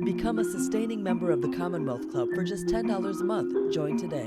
Become a sustaining member of the Commonwealth Club for just $10 a month. Join today.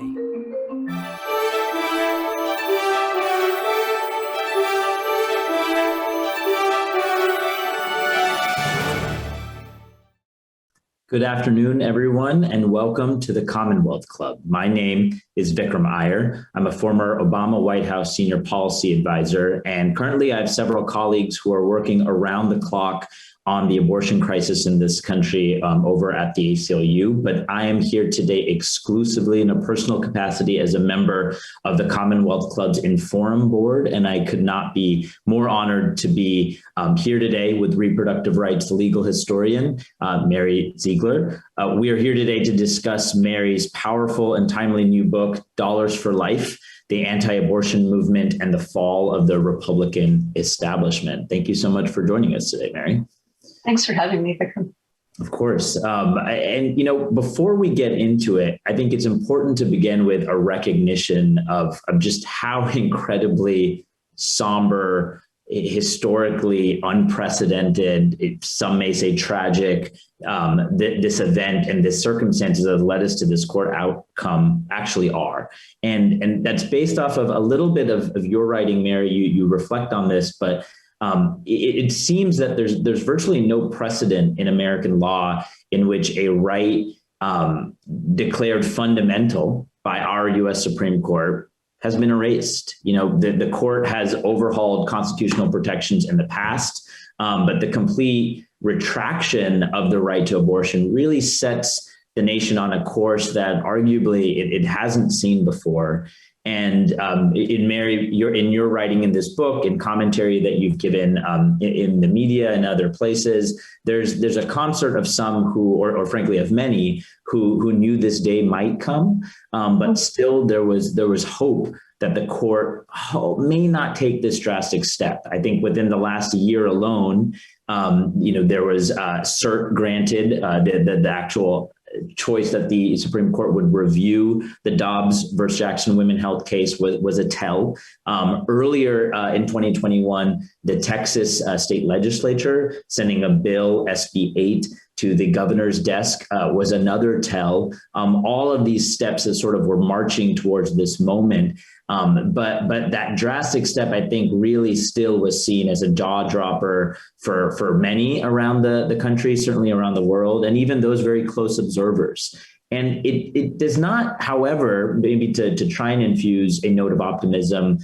Good afternoon, everyone, and welcome to the Commonwealth Club. My name is Vikram Iyer. I'm a former Obama White House senior policy advisor, and currently I have several colleagues who are working around the clock on the abortion crisis in this country over at the ACLU. But I am here today exclusively in a personal capacity as a member of the Commonwealth Club's Inforum Board, and I could not be more honored to be here today with reproductive rights legal historian, Mary Ziegler. We are here today to discuss Mary's powerful and timely new book, Dollars for Life: The Anti-Abortion Movement and the Fall of the Republican Establishment. Thank you so much for joining us today, Mary. Thanks for having me, Vikram. Of course. Before we get into it, I think it's important to begin with a recognition of just how incredibly somber, historically unprecedented, some may say tragic, this event and the circumstances that led us to this court outcome actually are. And that's based off of a little bit of your writing, Mary. You reflect on this, but it seems that there's virtually no precedent in American law in which a right declared fundamental by our U.S. Supreme Court has been erased. The court has overhauled constitutional protections in the past, but the complete retraction of the right to abortion really sets the nation on a course that arguably it hasn't seen before. And Mary, in your writing in this book, in commentary that you've given in the media and other places, there's a concert of some who, or frankly of many, who knew this day might come, but still there was hope that the court may not take this drastic step. I think within the last year alone, there was cert granted, the actual choice that the Supreme Court would review the Dobbs versus Jackson Women Health case was a tell. Earlier in 2021, the Texas state legislature sending a bill, SB 8, to the governor's desk was another tell. All of these steps that sort of were marching towards this moment. But that drastic step, I think, really still was seen as a jaw dropper for many around the country, certainly around the world, and even those very close observers. And it does not, however, maybe to try and infuse a note of optimism,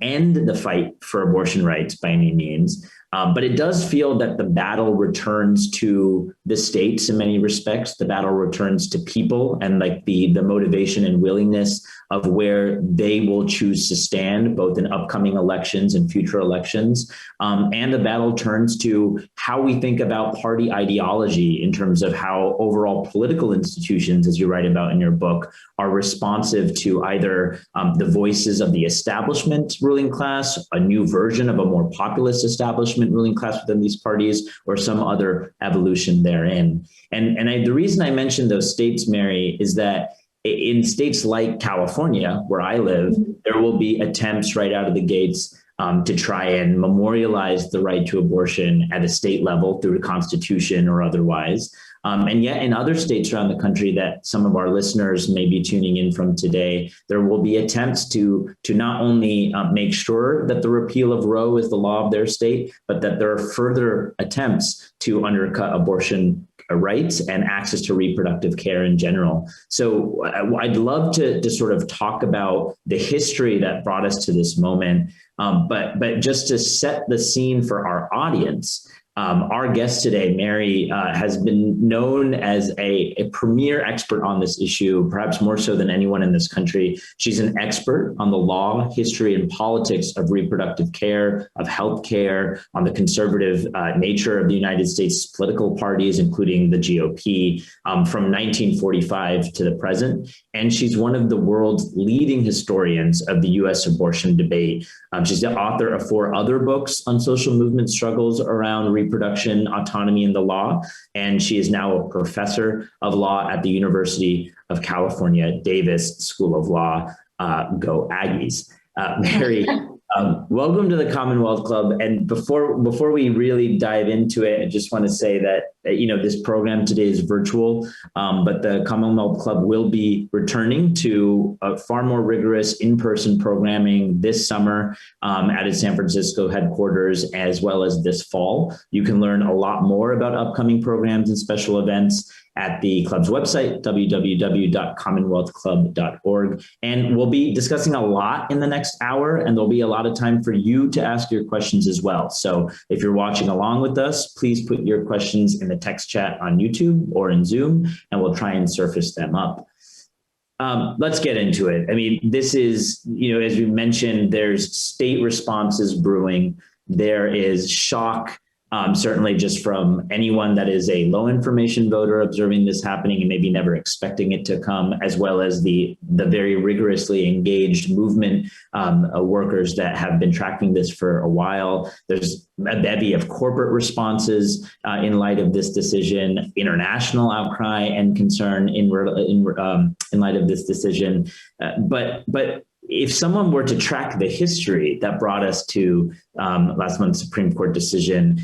end the fight for abortion rights by any means. But it does feel that the battle returns to the states in many respects. The battle returns to people and like the motivation and willingness of where they will choose to stand, both in upcoming elections and future elections. And the battle turns to how we think about party ideology in terms of how overall political institutions, as you write about in your book, are responsive to either the voices of the establishment ruling class, a new version of a more populist establishment ruling class within these parties, or some other evolution therein. The reason I mentioned those states, Mary, is that in states like California, where I live, there will be attempts right out of the gates to try and memorialize the right to abortion at a state level through the Constitution or otherwise. And yet in other states around the country that some of our listeners may be tuning in from today, there will be attempts to not only make sure that the repeal of Roe is the law of their state, but that there are further attempts to undercut abortion rights and access to reproductive care in general. So I'd love to sort of talk about the history that brought us to this moment, but just to set the scene for our audience. Our guest today, Mary, has been known as a premier expert on this issue, perhaps more so than anyone in this country. She's an expert on the law, history, and politics of reproductive care, of health care, on the conservative nature of the United States political parties, including the GOP, from 1945 to the present. And she's one of the world's leading historians of the U.S. abortion debate. She's the author of 4 other books on social movement struggles around reproduction, autonomy, and the law. And she is now a professor of law at the University of California, Davis School of Law. Go Aggies. Mary, Welcome to the Commonwealth Club. And before we really dive into it, I just want to say that this program today is virtual, but the Commonwealth Club will be returning to a far more rigorous in-person programming this summer at its San Francisco headquarters, as well as this fall. You can learn a lot more about upcoming programs and special events at the club's website, www.commonwealthclub.org. And we'll be discussing a lot in the next hour, and there'll be a lot of time for you to ask your questions as well. So if you're watching along with us, please put your questions in the text chat on YouTube or in Zoom, and we'll try and surface them up. Let's get into it. I mean, this is, as we mentioned, there's state responses brewing. There is shock, certainly just from anyone that is a low information voter observing this happening and maybe never expecting it to come, as well as the very rigorously engaged movement workers that have been tracking this for a while. There's a bevy of corporate responses in light of this decision, international outcry and concern in light of this decision. But if someone were to track the history that brought us to last month's Supreme Court decision,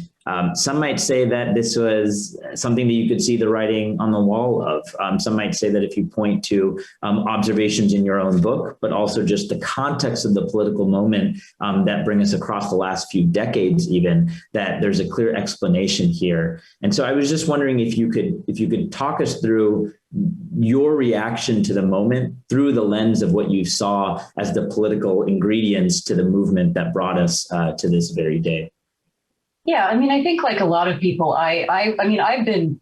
some might say that this was something that you could see the writing on the wall of. Some might say that if you point to observations in your own book, but also just the context of the political moment that bring us across the last few decades, even, that there's a clear explanation here. And so I was just wondering if you could talk us through your reaction to the moment through the lens of what you saw as the political ingredients to the movement that brought us to this very day. Yeah, I mean, I think like a lot of people, I've been,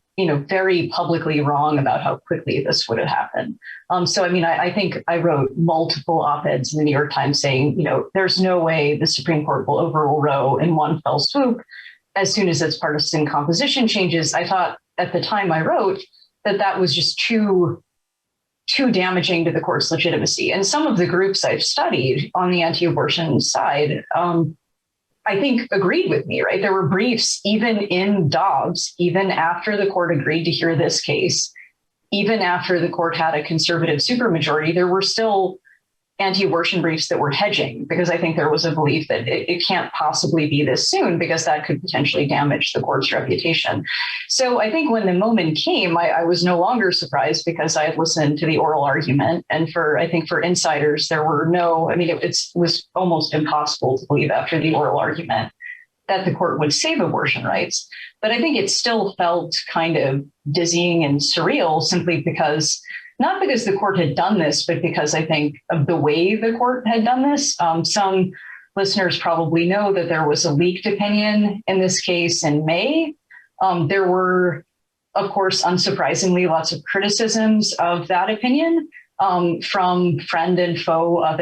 very publicly wrong about how quickly this would have happened. I think I wrote multiple op-eds in the New York Times saying, there's no way the Supreme Court will overrule Roe in one fell swoop as soon as its partisan composition changes. I thought at the time I wrote that was just too damaging to the court's legitimacy. And some of the groups I've studied on the anti-abortion side, I think agreed with me, right? There were briefs even in Dobbs, even after the court agreed to hear this case, even after the court had a conservative supermajority, there were still anti-abortion briefs that were hedging, because I think there was a belief that it can't possibly be this soon, because that could potentially damage the court's reputation. So I think when the moment came, I was no longer surprised, because I had listened to the oral argument. And for insiders, there were it was almost impossible to believe after the oral argument that the court would save abortion rights. But I think it still felt kind of dizzying and surreal, simply because not because the court had done this, but because I think of the way the court had done this. Some listeners probably know that there was a leaked opinion in this case in May. There were, of course, unsurprisingly, lots of criticisms of that opinion from friend and foe of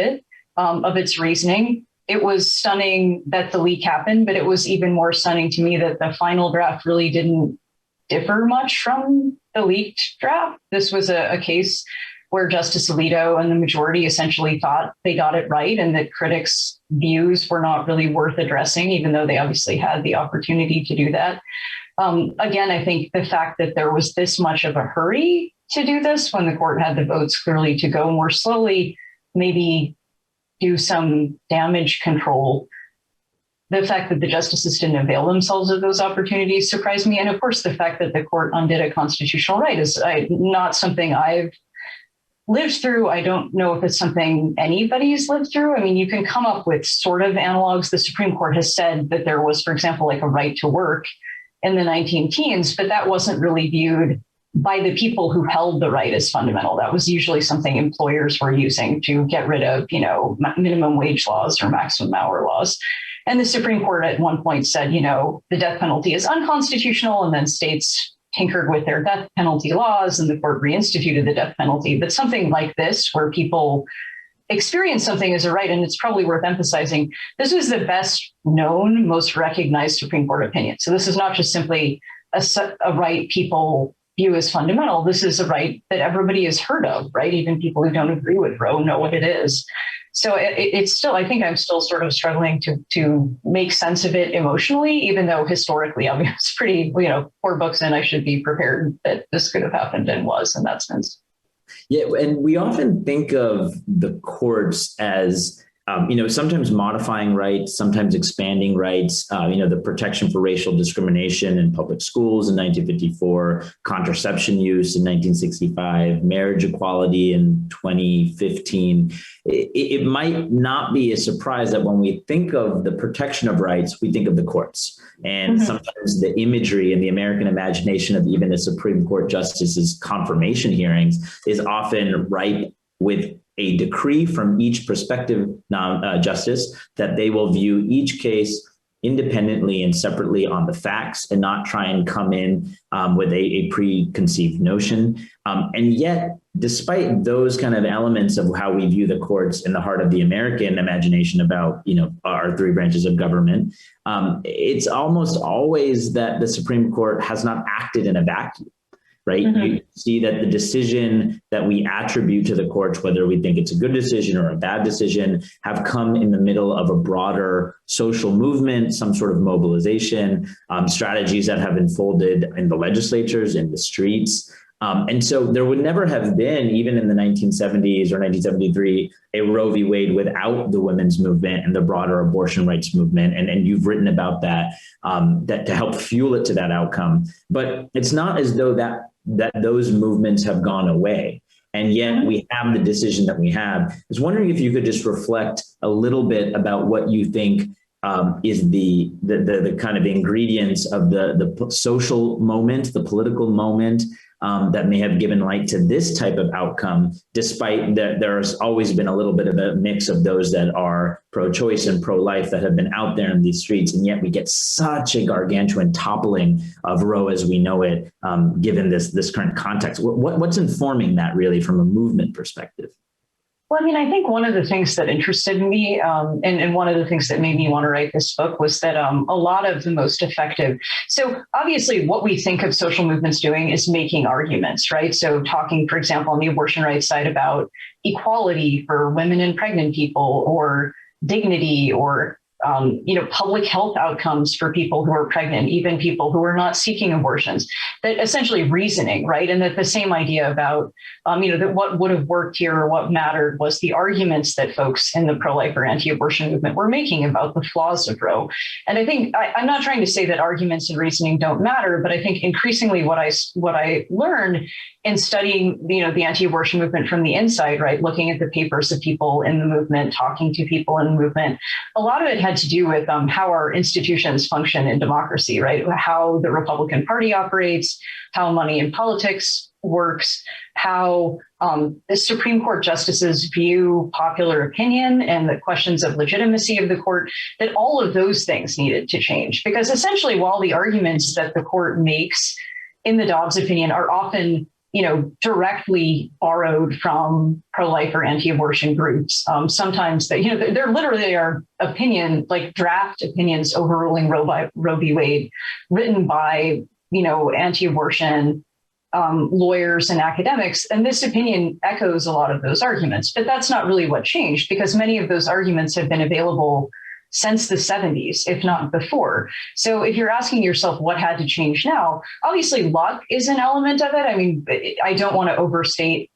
its reasoning. It was stunning that the leak happened, but it was even more stunning to me that the final draft really didn't differ much from the leaked draft. This was a case where Justice Alito and the majority essentially thought they got it right, and that critics' views were not really worth addressing, even though they obviously had the opportunity to do that. Again, I think the fact that there was this much of a hurry to do this when the court had the votes clearly to go more slowly, maybe do some damage control. The fact that the justices didn't avail themselves of those opportunities surprised me. And of course, the fact that the court undid a constitutional right is not something I've lived through. I don't know if it's something anybody's lived through. I mean, you can come up with sort of analogs. The Supreme Court has said that there was, for example, like a right to work in the 19 teens, but that wasn't really viewed by the people who held the right as fundamental. That was usually something employers were using to get rid of, minimum wage laws or maximum hour laws. And the Supreme Court at one point said, the death penalty is unconstitutional, and then states tinkered with their death penalty laws, and the court reinstituted the death penalty. But something like this, where people experience something as a right, and it's probably worth emphasizing, this was the best known, most recognized Supreme Court opinion. So this is not just simply a right people view as fundamental. This is a right that everybody has heard of, right? Even people who don't agree with Roe know what it is. So it's still, I think I'm still sort of struggling to make sense of it emotionally, even though historically, I mean, it's pretty, 4 books in, I should be prepared that this could have happened and was in that sense. Yeah, and we often think of the courts as sometimes modifying rights, sometimes expanding rights, the protection for racial discrimination in public schools in 1954, contraception use in 1965, marriage equality in 2015. It might not be a surprise that when we think of the protection of rights, we think of the courts. And sometimes the imagery in the American imagination of even a Supreme Court justice's confirmation hearings is often ripe with a decree from each prospective justice that they will view each case independently and separately on the facts and not try and come in with a preconceived notion. And yet, despite those kind of elements of how we view the courts in the heart of the American imagination about, our three branches of government, it's almost always that the Supreme Court has not acted in a vacuum. Right. You see that the decision that we attribute to the courts, whether we think it's a good decision or a bad decision, have come in the middle of a broader social movement, some sort of mobilization, strategies that have unfolded in the legislatures, in the streets. And so there would never have been, even in the 1970s or 1973, a Roe v. Wade without the women's movement and the broader abortion rights movement. And you've written about that, that to help fuel it to that outcome. But it's not as though that those movements have gone away. And yet we have the decision that we have. I was wondering if you could just reflect a little bit about what you think is the kind of ingredients of the social moment, the political moment that may have given light to this type of outcome, despite that there's always been a little bit of a mix of those that are pro-choice and pro-life that have been out there in these streets. And yet we get such a gargantuan toppling of Roe as we know it, given this current context. What's informing that really from a movement perspective? Well, I think one of the things that interested me and one of the things that made me want to write this book was that a lot of the most effective. So obviously what we think of social movements doing is making arguments, right? So talking, for example, on the abortion rights side about equality for women and pregnant people or dignity or public health outcomes for people who are pregnant, even people who are not seeking abortions, that essentially reasoning, right? And that the same idea about, that what would have worked here or what mattered was the arguments that folks in the pro-life or anti-abortion movement were making about the flaws of Roe. And I think I'm not trying to say that arguments and reasoning don't matter, but I think increasingly what I learned in studying, the anti-abortion movement from the inside, right, looking at the papers of people in the movement, talking to people in the movement, a lot of it had to do with how our institutions function in democracy, right? How the Republican Party operates, how money in politics works, how the Supreme Court justices view popular opinion and the questions of legitimacy of the court, that all of those things needed to change. Because essentially, while the arguments that the court makes in the Dobbs opinion are often directly borrowed from pro-life or anti-abortion groups. Sometimes they're literally our opinion, like draft opinions overruling Roe v. Wade, written by, anti-abortion lawyers and academics. And this opinion echoes a lot of those arguments, but that's not really what changed, because many of those arguments have been available since the 70s, if not before. So if you're asking yourself what had to change now, obviously luck is an element of it. I don't want to overstate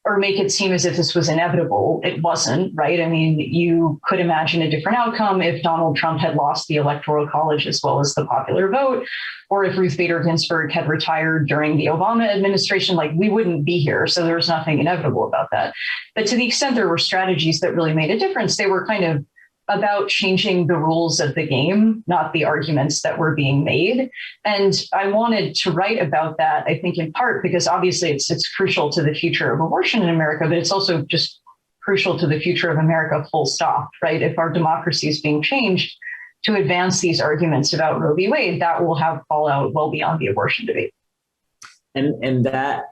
or make it seem as if this was inevitable. It wasn't, right? You could imagine a different outcome if Donald Trump had lost the Electoral College as well as the popular vote, or if Ruth Bader Ginsburg had retired during the Obama administration, we wouldn't be here. So there was nothing inevitable about that. But to the extent there were strategies that really made a difference, they were kind of about changing the rules of the game, not the arguments that were being made. And I wanted to write about that, I think, in part because obviously it's crucial to the future of abortion in America, but it's also just crucial to the future of America, full stop, right? If our democracy is being changed to advance these arguments about Roe v. Wade, that will have fallout well beyond the abortion debate. And that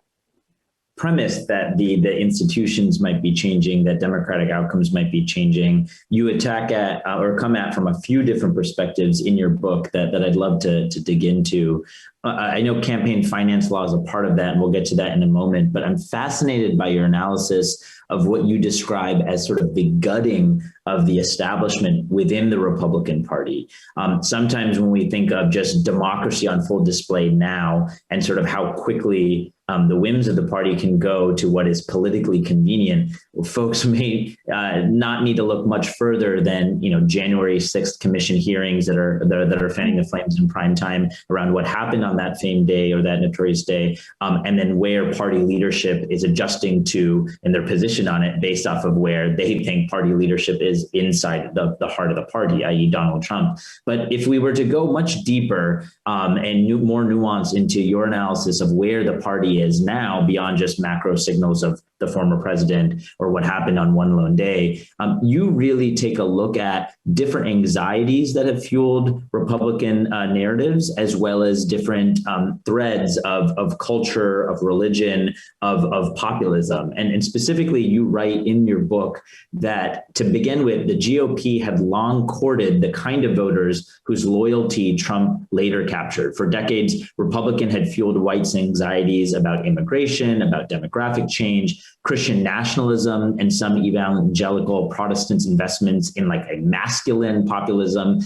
premise that the institutions might be changing, that democratic outcomes might be changing, you attack at or come at from a few different perspectives in your book that I'd love to dig into. I know campaign finance law is a part of that, and we'll get to that in a moment, but I'm fascinated by your analysis of what you describe as sort of the gutting of the establishment within the Republican Party. Sometimes when we think of just democracy on full display now and sort of how quickly the whims of the party can go to what is politically convenient, folks may not need to look much further than January 6th commission hearings that are fanning the flames in prime time around what happened on that famed day or that notorious day, and then where party leadership is adjusting to and their position on it based off of where they think party leadership is inside the heart of the party, i.e. Donald Trump. But if we were to go much deeper and more nuance into your analysis of where the party is now beyond just macro signals of the former president or what happened on one lone day, you really take a look at different anxieties that have fueled Republican narratives, as well as different threads of culture, of religion, of populism. And specifically, you write in your book that to begin with, the GOP had long courted the kind of voters whose loyalty Trump later captured. For decades, Republican had fueled whites' anxieties about immigration, about demographic change, Christian nationalism, and some evangelical Protestants' investments in like a masculine populism.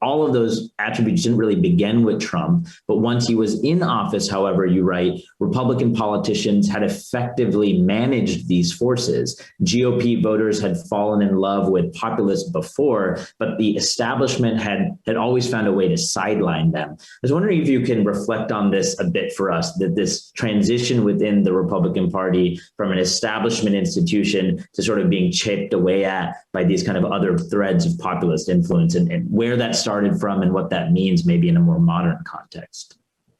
All of those attributes didn't really begin with Trump. But once he was in office, however, you write, Republican politicians had effectively managed these forces. GOP voters had fallen in love with populists before, but the establishment had always found a way to sideline them. I was wondering if you can reflect on this a bit for us, that this transition within the Republican Party from an establishment institution to sort of being chipped away at by these kind of other threads of populist influence, and where that started from and what that means maybe in a more modern context.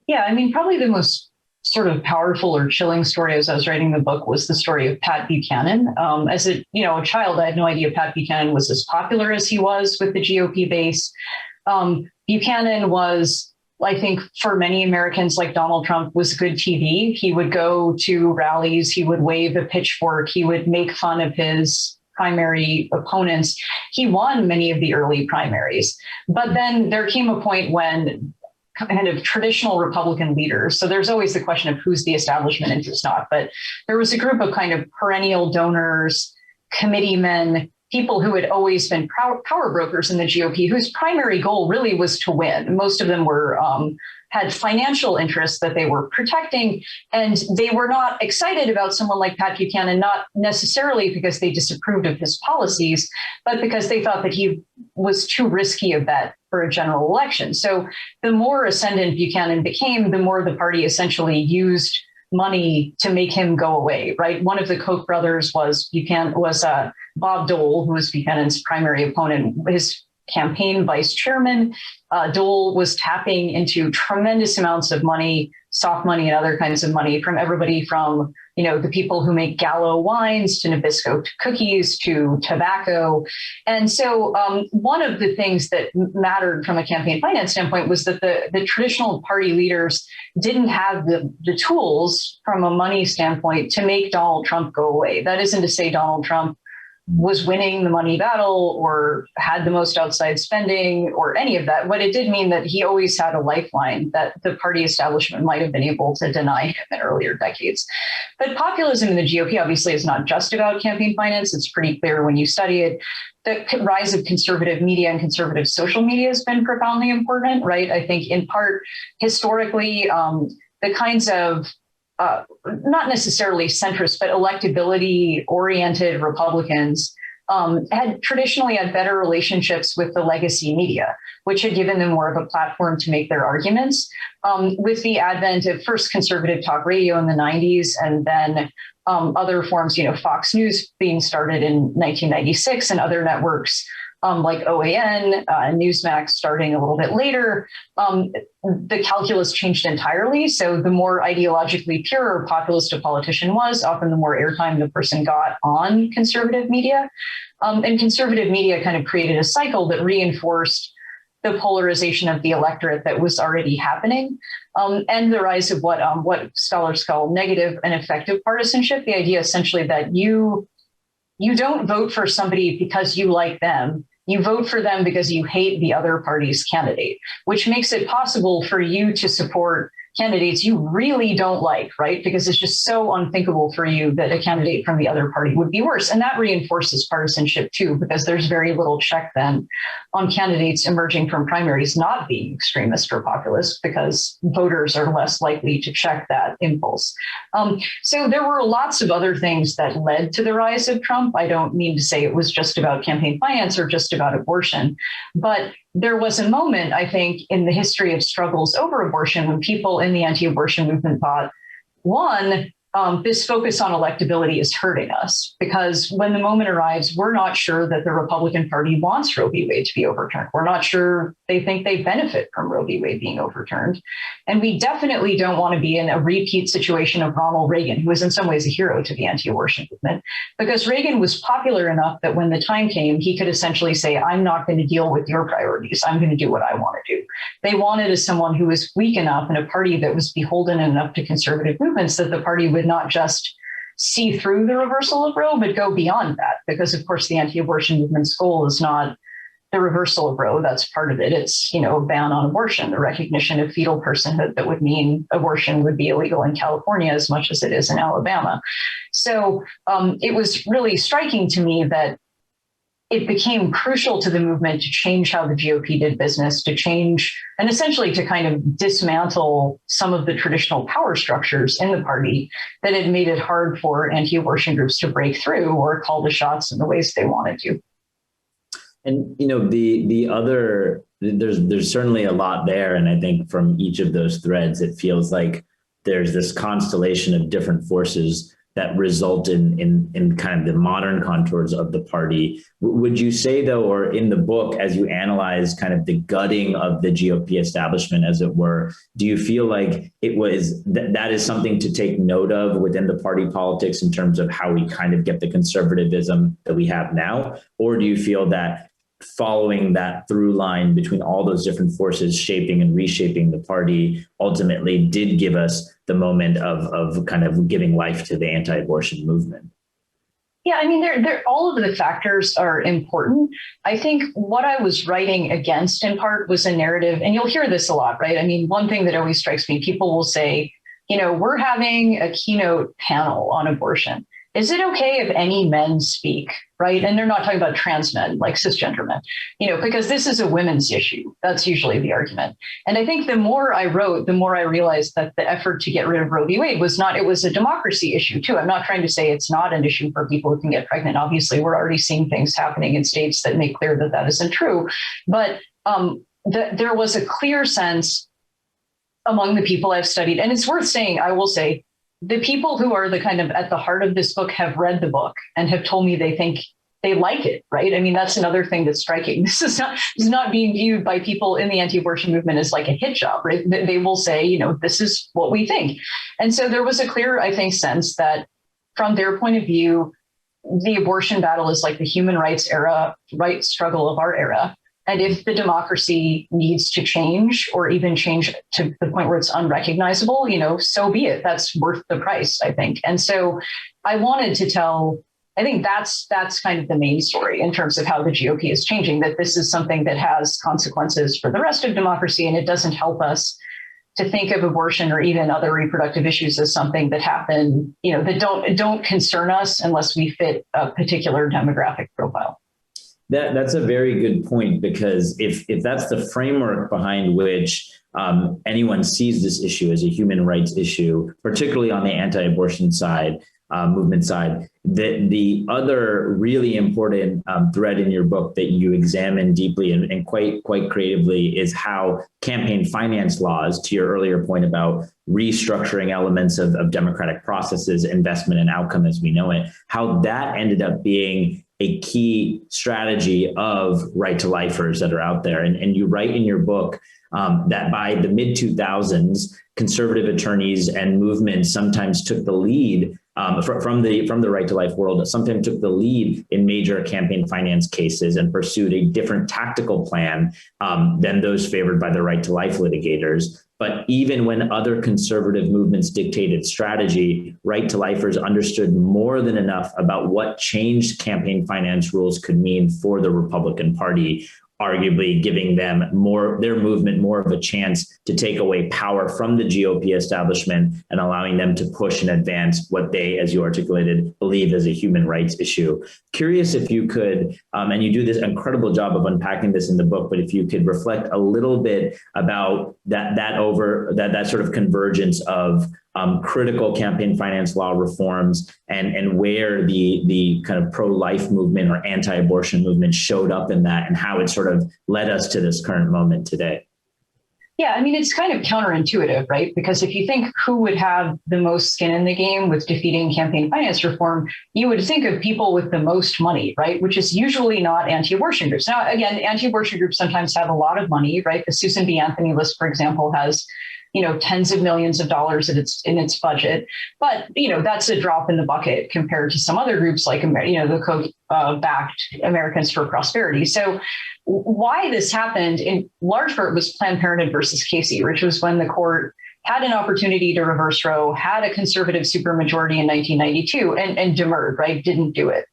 Yeah, I mean, probably the most sort of powerful or chilling story as I was writing the book was the story of Pat Buchanan. As a child, I had no idea Pat Buchanan was as popular as he was with the GOP base. Buchanan was, I think, for many Americans like Donald Trump, was good TV. He would go to rallies, he would wave a pitchfork, he would make fun of his primary opponents. He won many of the early primaries. But then there came a point when kind of traditional Republican leaders, so there's always the question of who's the establishment and who's not, but there was a group of kind of perennial donors, committeemen, people who had always been power brokers in the GOP, whose primary goal really was to win. Most of them were had financial interests that they were protecting, and they were not excited about someone like Pat Buchanan, not necessarily because they disapproved of his policies, but because they thought that he was too risky a bet for a general election. So the more ascendant Buchanan became, the more the party essentially used money to make him go away, right? One of the Koch brothers was Bob Dole, who was Buchanan's primary opponent, his campaign vice chairman. Dole was tapping into tremendous amounts of money, soft money and other kinds of money from everybody from, the people who make Gallo wines to Nabisco cookies to tobacco. And so one of the things that mattered from a campaign finance standpoint was that the traditional party leaders didn't have the tools from a money standpoint to make Donald Trump go away. That isn't to say Donald Trump was winning the money battle or had the most outside spending or any of that. But it did mean that he always had a lifeline that the party establishment might have been able to deny him in earlier decades. But populism in the GOP obviously is not just about campaign finance. It's pretty clear when you study it. The rise of conservative media and conservative social media has been profoundly important, right? I think in part, historically, the kinds of not necessarily centrist, but electability-oriented Republicans had traditionally had better relationships with the legacy media, which had given them more of a platform to make their arguments. With the advent of first conservative talk radio in the 90s, and then other forms, Fox News being started in 1996 and other networks like OAN and Newsmax starting a little bit later, the calculus changed entirely. So the more ideologically pure or populist a politician was, often the more airtime the person got on conservative media. And conservative media kind of created a cycle that reinforced the polarization of the electorate that was already happening, and the rise of what scholars call negative and effective partisanship, the idea essentially that you don't vote for somebody because you like them. You vote for them because you hate the other party's candidate, which makes it possible for you to support candidates you really don't like, right? Because it's just so unthinkable for you that a candidate from the other party would be worse. And that reinforces partisanship too, because there's very little check then on candidates emerging from primaries not being extremist or populist, because voters are less likely to check that impulse. So there were lots of other things that led to the rise of Trump. I don't mean to say it was just about campaign finance or just about abortion, but there was a moment, I think, in the history of struggles over abortion when people in the anti-abortion movement thought, one, this focus on electability is hurting us, because when the moment arrives, we're not sure that the Republican Party wants Roe v. Wade to be overturned. We're not sure they think they benefit from Roe v. Wade being overturned. And we definitely don't want to be in a repeat situation of Ronald Reagan, who was in some ways a hero to the anti-abortion movement, because Reagan was popular enough that when the time came, he could essentially say, I'm not going to deal with your priorities. I'm going to do what I want to do. They wanted as someone who was weak enough in a party that was beholden enough to conservative movements that the party would not just see through the reversal of Roe, but go beyond that. Because, of course, the anti-abortion movement's goal is not the reversal of Roe. That's part of it. It's, a ban on abortion, the recognition of fetal personhood that would mean abortion would be illegal in California as much as it is in Alabama. So it was really striking to me that it became crucial to the movement to change how the GOP did business, to change and essentially to kind of dismantle some of the traditional power structures in the party that had made it hard for anti-abortion groups to break through or call the shots in the ways they wanted to. And, the other, there's certainly a lot there. And I think from each of those threads, it feels like there's this constellation of different forces that result in kind of the modern contours of the party. Would you say, though, or in the book, as you analyze kind of the gutting of the GOP establishment, as it were, do you feel like it was that is something to take note of within the party politics in terms of how we kind of get the conservatism that we have now? Or do you feel that following that through line between all those different forces shaping and reshaping the party ultimately did give us the moment of kind of giving life to the anti-abortion movement? Yeah, I mean, they're all of the factors are important. I think what I was writing against in part was a narrative, and you'll hear this a lot, right? I mean, one thing that always strikes me, people will say, we're having a keynote panel on abortion. Is it okay if any men speak, right? And they're not talking about trans men, like cisgender men, because this is a women's issue. That's usually the argument. And I think the more I wrote, the more I realized that the effort to get rid of Roe v. Wade it was a democracy issue too. I'm not trying to say it's not an issue for people who can get pregnant. Obviously, we're already seeing things happening in states that make clear that that isn't true. But there was a clear sense among the people I've studied, and it's worth saying, I will say, the people who are the kind of at the heart of this book have read the book and have told me they think they like it, right? I mean, that's another thing that's striking. This is not being viewed by people in the anti-abortion movement as like a hit job, right? They will say, this is what we think. And so there was a clear, I think, sense that from their point of view, the abortion battle is like the human rights struggle of our era. And if the democracy needs to change or even change to the point where it's unrecognizable, so be it. That's worth the price, I think. And so I wanted to I think that's kind of the main story in terms of how the GOP is changing, that this is something that has consequences for the rest of democracy, and it doesn't help us to think of abortion or even other reproductive issues as something that happen, that don't concern us unless we fit a particular demographic profile. That's a very good point, because if that's the framework behind which anyone sees this issue as a human rights issue, particularly on the anti-abortion side, movement side, the other really important thread in your book that you examine deeply and quite creatively is how campaign finance laws, to your earlier point about restructuring elements of democratic processes, investment and outcome as we know it, how that ended up being a key strategy of right-to-lifers that are out there. And you write in your book that by the mid-2000s, conservative attorneys and movements sometimes took the lead from the right to life world, sometimes took the lead in major campaign finance cases and pursued a different tactical plan than those favored by the right to life litigators. But even when other conservative movements dictated strategy, right to lifers understood more than enough about what changed campaign finance rules could mean for the Republican Party. arguably giving them their movement more of a chance to take away power from the GOP establishment and allowing them to push and advance what they, as you articulated, believe is a human rights issue. Curious if you could, and you do this incredible job of unpacking this in the book, but if you could reflect a little bit about that sort of convergence of critical campaign finance law reforms and where the kind of pro-life movement or anti-abortion movement showed up in that and how it sort of led us to this current moment today. Yeah, I mean, it's kind of counterintuitive, right? Because if you think who would have the most skin in the game with defeating campaign finance reform, you would think of people with the most money, right? Which is usually not anti-abortion groups. Now, again, anti-abortion groups sometimes have a lot of money, right? The Susan B. Anthony list, for example, has tens of millions of dollars in its budget. But, that's a drop in the bucket compared to some other groups like, the Koch-backed Americans for Prosperity. So why this happened in large part was Planned Parenthood versus Casey, which was when the court had an opportunity to reverse Roe, had a conservative supermajority in 1992 and demurred, right? Didn't do it.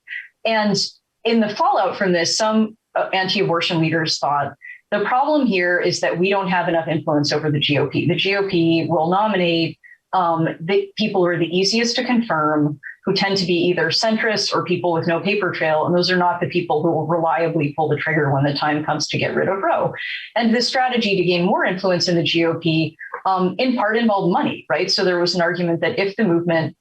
And in the fallout from this, some anti-abortion leaders thought, the problem here is that we don't have enough influence over the GOP. The GOP will nominate the people who are the easiest to confirm, who tend to be either centrists or people with no paper trail. And those are not the people who will reliably pull the trigger when the time comes to get rid of Roe. And this strategy to gain more influence in the GOP, in part involved money, right? So there was an argument that if the movement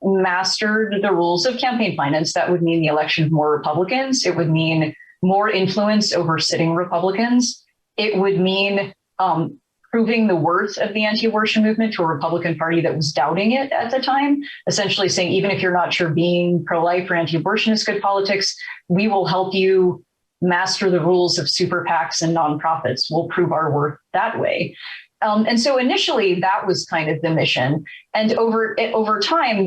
mastered the rules of campaign finance, that would mean the election of more Republicans. It would mean more influence over sitting Republicans. It would mean proving the worth of the anti-abortion movement to a Republican Party that was doubting it at the time, essentially saying, even if you're not sure being pro-life or anti-abortion is good politics, we will help you master the rules of super PACs and nonprofits. We'll prove our worth that way. And so initially that was kind of the mission. And over time,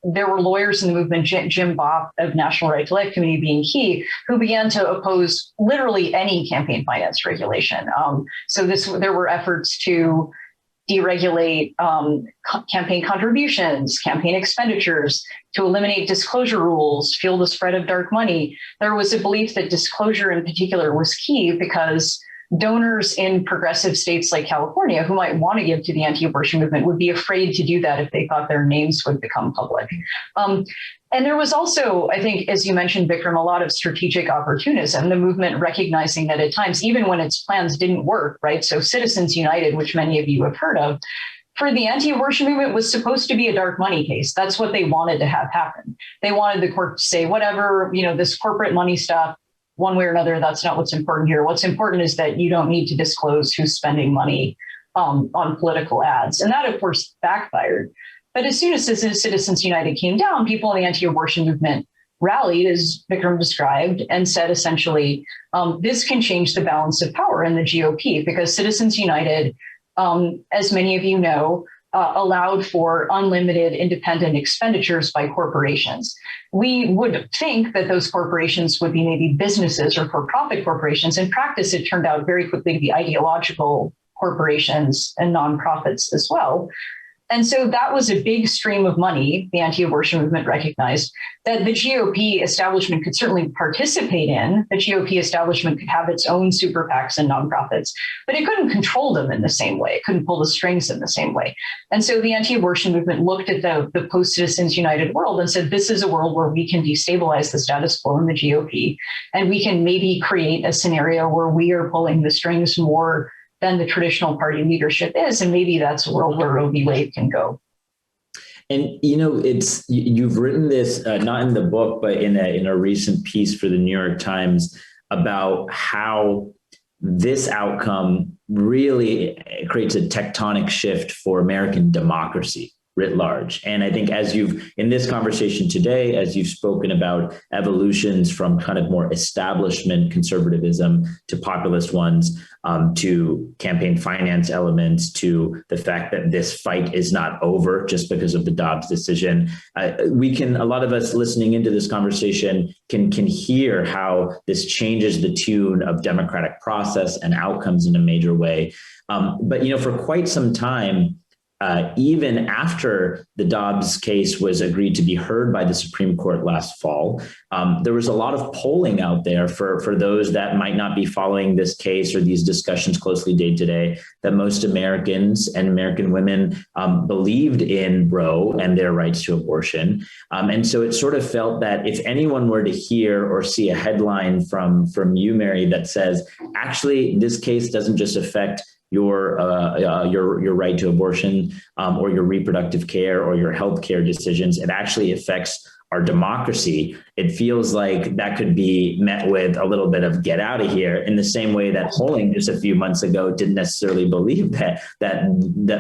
there were lawyers in the movement, Jim Bopp of National Right to Life Committee being key, who began to oppose literally any campaign finance regulation. There were efforts to deregulate campaign contributions, campaign expenditures, to eliminate disclosure rules, fuel the spread of dark money. There was a belief that disclosure in particular was key because donors in progressive states like California who might want to give to the anti-abortion movement would be afraid to do that if they thought their names would become public. And there was also, I think, as you mentioned, Vikram, a lot of strategic opportunism, the movement recognizing that at times, even when its plans didn't work, right? So Citizens United, which many of you have heard of, for the anti-abortion movement was supposed to be a dark money case. That's what they wanted to have happen. They wanted the court to say, whatever, this corporate money stuff, one way or another, that's not what's important here. What's important is that you don't need to disclose who's spending money on political ads. And that, of course, backfired. But as soon as Citizens United came down, people in the anti-abortion movement rallied, as Vikram described, and said essentially, this can change the balance of power in the GOP because Citizens United, as many of you know, allowed for unlimited independent expenditures by corporations. We would think that those corporations would be maybe businesses or for-profit corporations. In practice, it turned out very quickly to be ideological corporations and nonprofits as well. And so that was a big stream of money, the anti-abortion movement recognized, that the GOP establishment could certainly participate in. The GOP establishment could have its own super PACs and nonprofits, but it couldn't control them in the same way. It couldn't pull the strings in the same way. And so the anti-abortion movement looked at the post-Citizens United world and said, this is a world where we can destabilize the status quo in the GOP, and we can maybe create a scenario where we are pulling the strings more than the traditional party leadership is. And maybe that's a world where Roe v. Wade can go. And, you've written this, not in the book, but in a recent piece for the New York Times about how this outcome really creates a tectonic shift for American democracy writ large. And I think in this conversation today, as you've spoken about evolutions from kind of more establishment conservatism to populist ones, to campaign finance elements, to the fact that this fight is not over just because of the Dobbs decision, a lot of us listening into this conversation can hear how this changes the tune of democratic process and outcomes in a major way. But for quite some time, even after the Dobbs case was agreed to be heard by the Supreme Court last fall, there was a lot of polling out there for those that might not be following this case or these discussions closely day to day, that most Americans and American women believed in Roe and their rights to abortion. And so it sort of felt that if anyone were to hear or see a headline from you, Mary, that says, actually, this case doesn't just affect your right to abortion or your reproductive care or your health care decisions, it actually affects our democracy. It feels like that could be met with a little bit of get out of here, in the same way that polling just a few months ago didn't necessarily believe that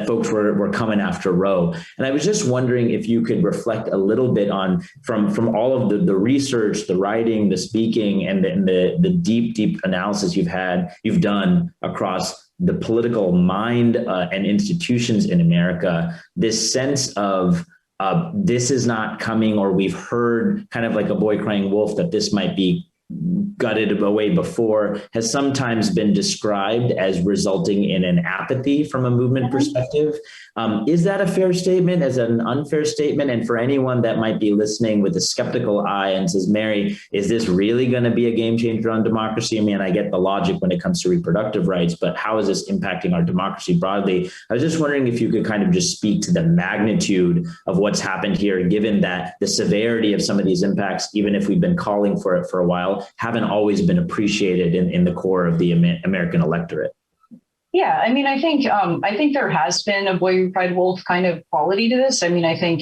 folks were coming after Roe. And I was just wondering if you could reflect a little bit on from all of the research, the writing, the speaking, and the deep analysis you've done across the political mind and institutions in America, this sense of this is not coming, or we've heard kind of like a boy crying wolf that this might be gutted away before, has sometimes been described as resulting in an apathy from a movement perspective. Is that a fair statement? Is that an unfair statement? And for anyone that might be listening with a skeptical eye and says, Mary, is this really going to be a game changer on democracy? I mean, I get the logic when it comes to reproductive rights, but how is this impacting our democracy broadly? I was just wondering if you could kind of just speak to the magnitude of what's happened here, given that the severity of some of these impacts, even if we've been calling for it for a while, haven't always been appreciated in the core of the American electorate. Yeah, I mean, I think there has been a boy who cried wolf kind of quality to this. I mean, I think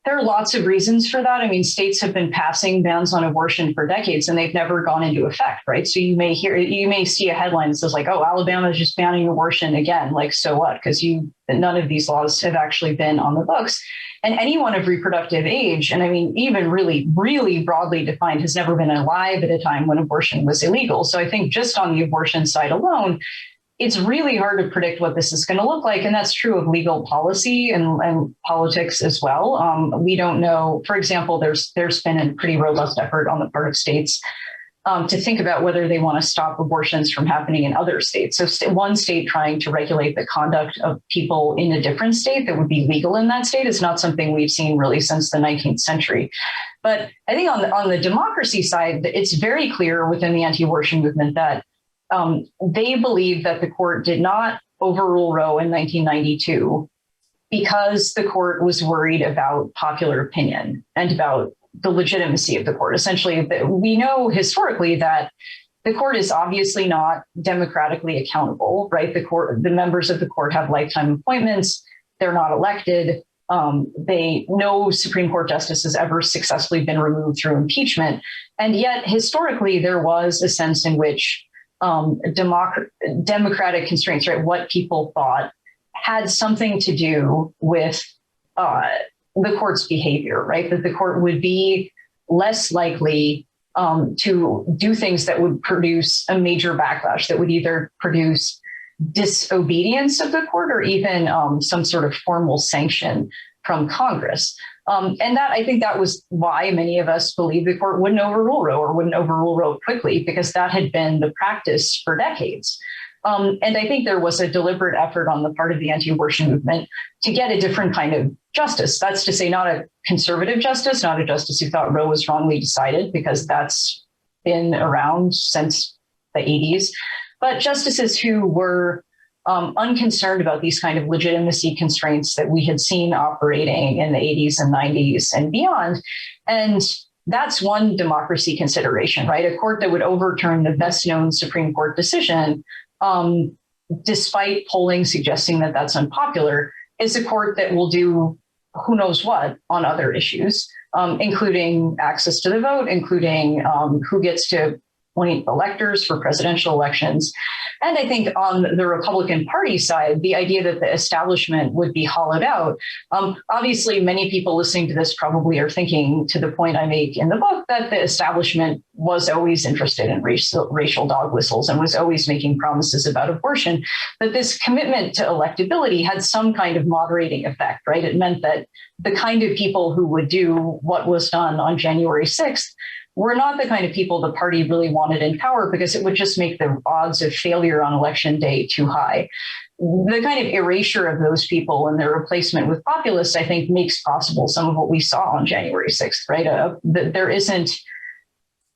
there are lots of reasons for that. I mean, states have been passing bans on abortion for decades and they've never gone into effect, right? So you may see a headline that says like, oh, Alabama is just banning abortion again. Like, so what? Because none of these laws have actually been on the books. And anyone of reproductive age, and I mean, even really, really broadly defined, has never been alive at a time when abortion was illegal. So I think just on the abortion side alone, it's really hard to predict what this is going to look like. And that's true of legal policy and politics as well. We don't know. For example, there's been a pretty robust effort on the part of states to think about whether they want to stop abortions from happening in other states. So one state trying to regulate the conduct of people in a different state that would be legal in that state is not something we've seen really since the 19th century. But I think on the democracy side, it's very clear within the anti-abortion movement that they believe that the court did not overrule Roe in 1992 because the court was worried about popular opinion and about the legitimacy of the court. Essentially, we know historically that the court is obviously not democratically accountable, right? The members of the court have lifetime appointments. They're not elected. No Supreme Court justice has ever successfully been removed through impeachment. And yet, historically, there was a sense in which democratic constraints, right? What people thought had something to do with the court's behavior, right? That the court would be less likely to do things that would produce a major backlash, that would either produce disobedience of the court or even some sort of formal sanction from Congress. And I think that was why many of us believed the court wouldn't overrule Roe or wouldn't overrule Roe quickly, because that had been the practice for decades. And I think there was a deliberate effort on the part of the anti-abortion movement to get a different kind of justice. That's to say, not a conservative justice, not a justice who thought Roe was wrongly decided, because that's been around since the 80s, but justices who were unconcerned about these kind of legitimacy constraints that we had seen operating in the 80s and 90s and beyond. And that's one democracy consideration, right? A court that would overturn the best known Supreme Court decision, despite polling suggesting that that's unpopular, is a court that will do who knows what on other issues, including access to the vote, including who gets to appoint electors for presidential elections. And I think on the Republican Party side, the idea that the establishment would be hollowed out. Obviously, many people listening to this probably are thinking, to the point I make in the book, that the establishment was always interested in racial dog whistles and was always making promises about abortion. But this commitment to electability had some kind of moderating effect, right? It meant that the kind of people who would do what was done on January 6th were not the kind of people the party really wanted in power, because it would just make the odds of failure on election day too high. The kind of erasure of those people and their replacement with populists, I think, makes possible some of what we saw on January 6th, right? There isn't,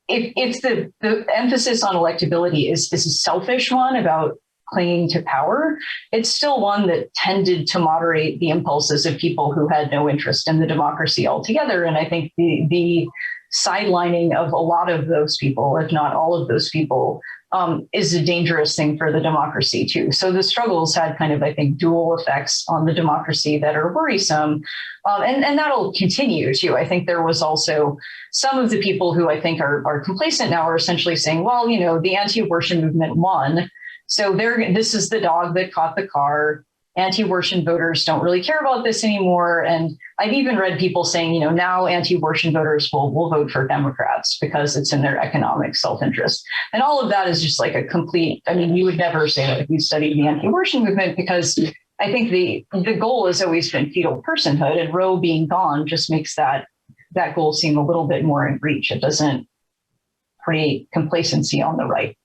if the emphasis on electability is a selfish one about clinging to power, it's still one that tended to moderate the impulses of people who had no interest in the democracy altogether. And I think the sidelining of a lot of those people, if not all of those people, is a dangerous thing for the democracy too. So the struggles had kind of, I think, dual effects on the democracy that are worrisome. And that'll continue too. I think there was also some of the people who I think are complacent now are essentially saying, well, the anti-abortion movement won. So this is the dog that caught the car. Anti-abortion voters don't really care about this anymore. And I've even read people saying, now anti-abortion voters will vote for Democrats because it's in their economic self-interest. And all of that is just like a complete, you would never say that if you studied the anti-abortion movement, because I think the goal has always been fetal personhood, and Roe being gone just makes that goal seem a little bit more in reach. It doesn't create complacency on the right.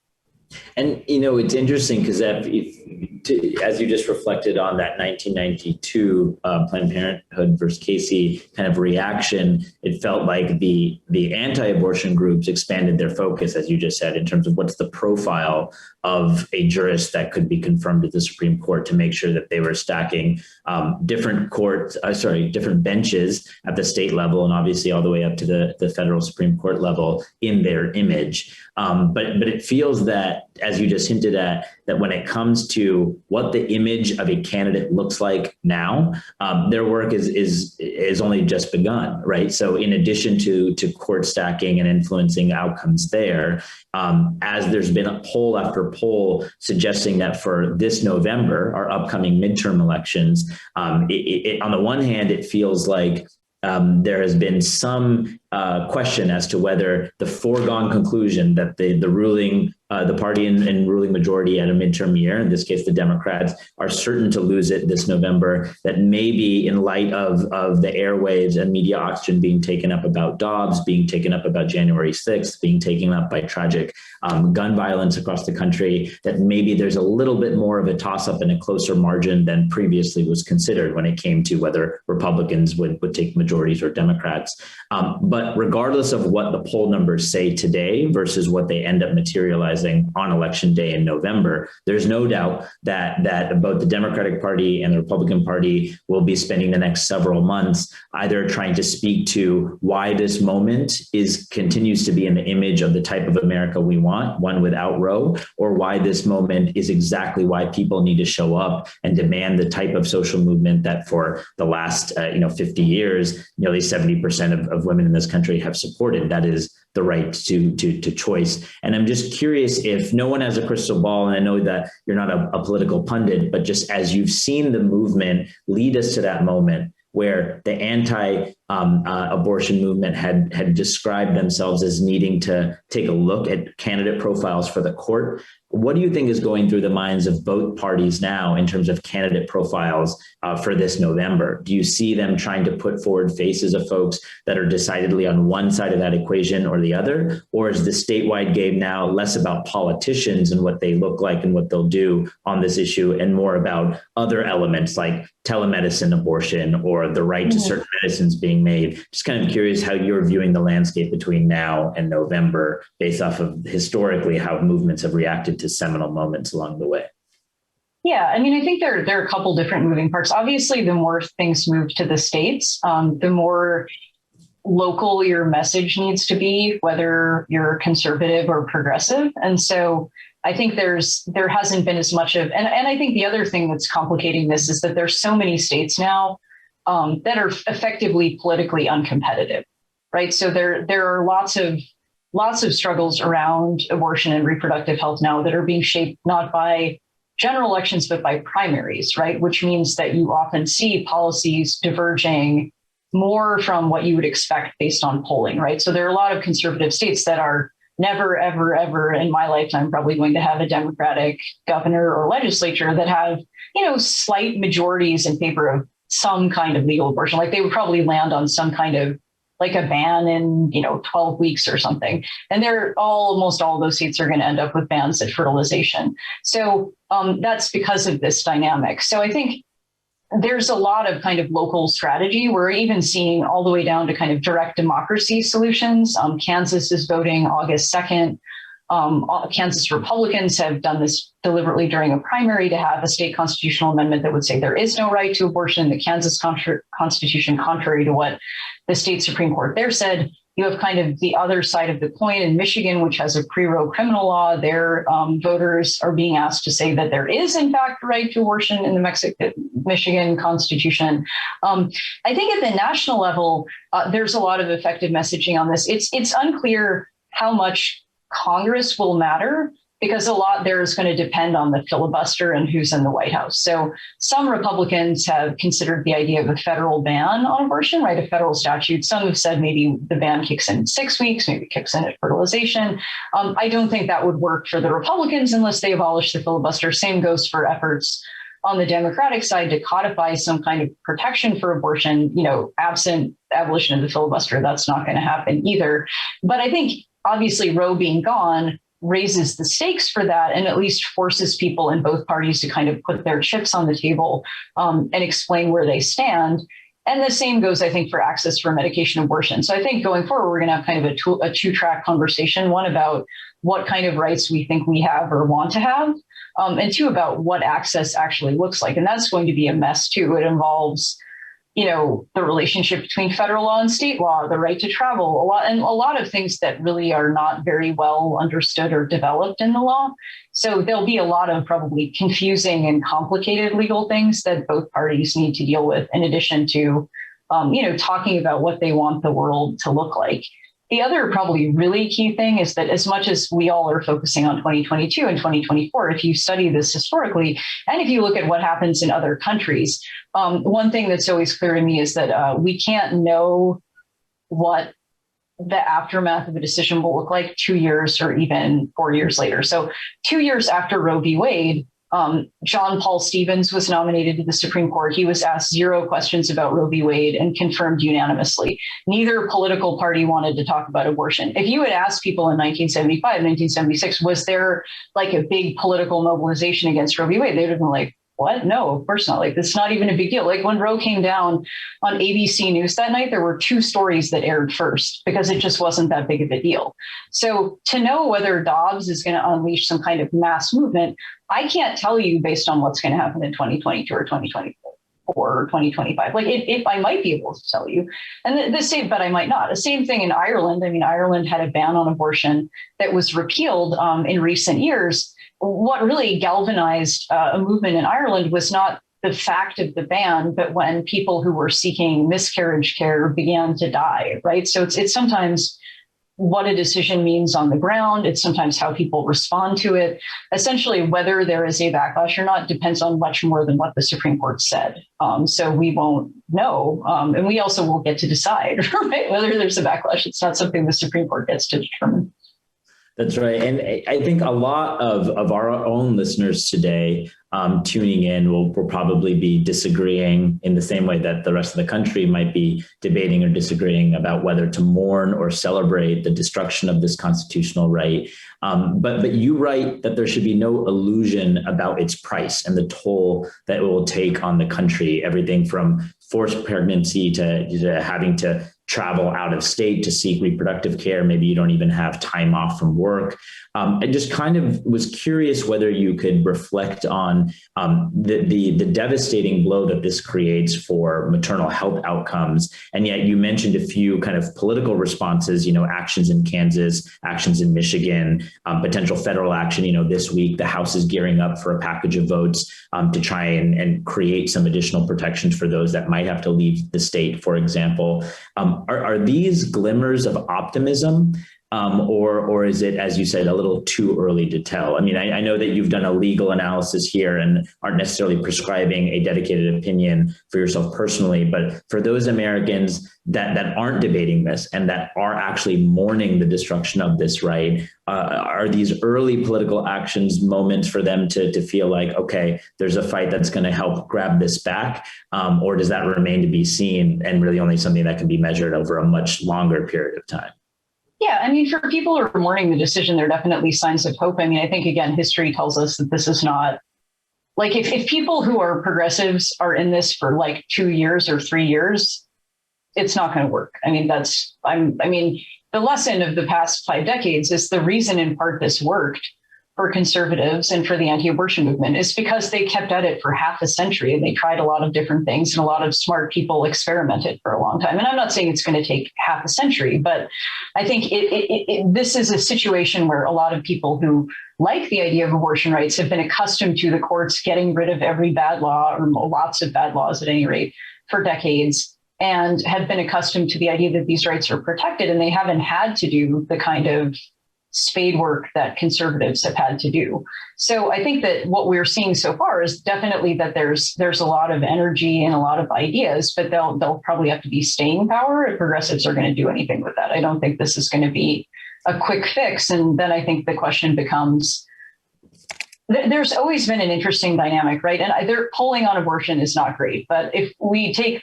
And, it's interesting because as you just reflected on that 1992 Planned Parenthood versus Casey kind of reaction, it felt like the anti-abortion groups expanded their focus, as you just said, in terms of what's the profile of a jurist that could be confirmed at the Supreme Court, to make sure that they were stacking different benches at the state level and obviously all the way up to the federal Supreme Court level in their image. But it feels that, as you just hinted at, that when it comes to what the image of a candidate looks like now, their work is only just begun, right? So in addition to court stacking and influencing outcomes there, as there's been a poll after poll suggesting that for this November, our upcoming midterm elections, on the one hand, it feels like there has been some question as to whether the foregone conclusion that the party in ruling majority at a midterm year, in this case the Democrats, are certain to lose it this November, that maybe in light of the airwaves and media oxygen being taken up about Dobbs, being taken up about January 6th, being taken up by tragic gun violence across the country, that maybe there's a little bit more of a toss-up and a closer margin than previously was considered when it came to whether Republicans would take majorities or Democrats. But regardless of what the poll numbers say today versus what they end up materializing on election day in November, there's no doubt that both the Democratic Party and the Republican Party will be spending the next several months either trying to speak to why this moment continues to be in the image of the type of America we want, one without Roe, or why this moment is exactly why people need to show up and demand the type of social movement that for the last 50 years, nearly 70% of women in this country have supported. That is the right to choice. And I'm just curious, if no one has a crystal ball, and I know that you're not a political pundit, but just as you've seen the movement lead us to that moment where the anti-abortion movement had described themselves as needing to take a look at candidate profiles for the court, what do you think is going through the minds of both parties now in terms of candidate profiles for this November? Do you see them trying to put forward faces of folks that are decidedly on one side of that equation or the other? Or is the statewide game now less about politicians and what they look like and what they'll do on this issue, and more about other elements like telemedicine abortion or the right to certain medicines being made? Just kind of curious how you're viewing the landscape between now and November based off of historically how movements have reacted to seminal moments along the way. Yeah, I think there are a couple different moving parts. Obviously, the more things move to the states, the more local your message needs to be, whether you're conservative or progressive. And so I think there hasn't been as much of, and I think the other thing that's complicating this is that there's so many states now that are effectively politically uncompetitive, right? So there are lots of struggles around abortion and reproductive health now that are being shaped not by general elections, but by primaries, right? Which means that you often see policies diverging more from what you would expect based on polling, right? So there are a lot of conservative states that are never, ever, ever in my lifetime probably going to have a Democratic governor or legislature that have, slight majorities in favor of some kind of legal abortion. Like they would probably land on some kind of like a ban in, 12 weeks or something. And almost all of those states are going to end up with bans at fertilization. So that's because of this dynamic. So I think there's a lot of kind of local strategy. We're even seeing all the way down to kind of direct democracy solutions. Kansas is voting August 2nd. Kansas Republicans have done this deliberately during a primary to have a state constitutional amendment that would say there is no right to abortion in the Kansas Constitution, contrary to what the state Supreme Court there said. You have kind of the other side of the coin in Michigan, which has a pre-Roe criminal law. Their voters are being asked to say that there is, in fact, a right to abortion in the Michigan Constitution. I think at the national level, there's a lot of effective messaging on this. It's unclear how much Congress will matter, because a lot there is going to depend on the filibuster and who's in the White House. So some Republicans have considered the idea of a federal ban on abortion, right? A federal statute. Some have said maybe the ban kicks in 6 weeks, maybe kicks in at fertilization. I don't think that would work for the Republicans unless they abolish the filibuster. Same goes for efforts on the Democratic side to codify some kind of protection for abortion, absent abolition of the filibuster. That's not going to happen either. But I think obviously Roe being gone raises the stakes for that, and at least forces people in both parties to kind of put their chips on the table and explain where they stand. And the same goes, I think, for access for medication abortion. So I think going forward, we're going to have kind of a two-track conversation, one about what kind of rights we think we have or want to have, and two, about what access actually looks like. And that's going to be a mess too. It involves the relationship between federal law and state law, the right to travel, a lot of things that really are not very well understood or developed in the law. So there'll be a lot of probably confusing and complicated legal things that both parties need to deal with, in addition to, talking about what they want the world to look like. The other probably really key thing is that as much as we all are focusing on 2022 and 2024, if you study this historically, and if you look at what happens in other countries, one thing that's always clear to me is that we can't know what the aftermath of a decision will look like 2 years or even 4 years later. So 2 years after Roe v. Wade, John Paul Stevens was nominated to the Supreme Court. He was asked 0 questions about Roe v. Wade and confirmed unanimously. Neither political party wanted to talk about abortion. If you had asked people in 1975, 1976, was there like a big political mobilization against Roe v. Wade? They would have been like, what? No, of course not. Like, it's not even a big deal. Like when Roe came down on ABC News that night, there were 2 stories that aired first because it just wasn't that big of a deal. So to know whether Dobbs is going to unleash some kind of mass movement, I can't tell you based on what's going to happen in 2022 or 2024 or 2025. Like if I might be able to tell you, and the same, but I might not. The same thing in Ireland. I mean, Ireland had a ban on abortion that was repealed in recent years. What really galvanized a movement in Ireland was not the fact of the ban, but when people who were seeking miscarriage care began to die, right? So it's sometimes what a decision means on the ground. It's sometimes how people respond to it. Essentially, whether there is a backlash or not depends on much more than what the Supreme Court said. So we won't know. And we also won't get to decide, right? Whether there's a backlash. It's not something the Supreme Court gets to determine. That's right. And I think a lot of our own listeners today tuning in will probably be disagreeing in the same way that the rest of the country might be debating or disagreeing about whether to mourn or celebrate the destruction of this constitutional right. But you write that there should be no illusion about its price and the toll that it will take on the country, everything from forced pregnancy to having to travel out of state to seek reproductive care. Maybe you don't even have time off from work. I just kind of was curious whether you could reflect on the devastating blow that this creates for maternal health outcomes. And yet you mentioned a few kind of political responses, actions in Kansas, actions in Michigan, potential federal action. This week, the House is gearing up for a package of votes to try and create some additional protections for those that might have to leave the state, for example. Are these glimmers of optimism or is it, as you said, a little too early to tell? I mean, I know that you've done a legal analysis here and aren't necessarily prescribing a dedicated opinion for yourself personally, but for those Americans that aren't debating this and that are actually mourning the destruction of this right, are these early political actions moments for them to feel like, okay, there's a fight that's going to help grab this back, or does that remain to be seen and really only something that can be measured over a much longer period of time? Yeah, I mean, for people who are mourning the decision, there are definitely signs of hope. I mean, I think, again, history tells us that this is not like if people who are progressives are in this for like 2 years or 3 years, it's not going to work. I mean, the lesson of the past 5 decades is the reason in part this worked for conservatives and for the anti-abortion movement is because they kept at it for half a century and they tried a lot of different things and a lot of smart people experimented for a long time. And I'm not saying it's going to take half a century, but I think this is a situation where a lot of people who like the idea of abortion rights have been accustomed to the courts getting rid of every bad law or lots of bad laws at any rate for decades and have been accustomed to the idea that these rights are protected and they haven't had to do the kind of spade work that conservatives have had to do. So I think that what we're seeing so far is definitely that there's a lot of energy and a lot of ideas, but they'll probably have to be staying power if progressives are going to do anything with that. I don't think this is going to be a quick fix. And then I think the question becomes, there's always been an interesting dynamic, right? And their polling on abortion is not great, but if we take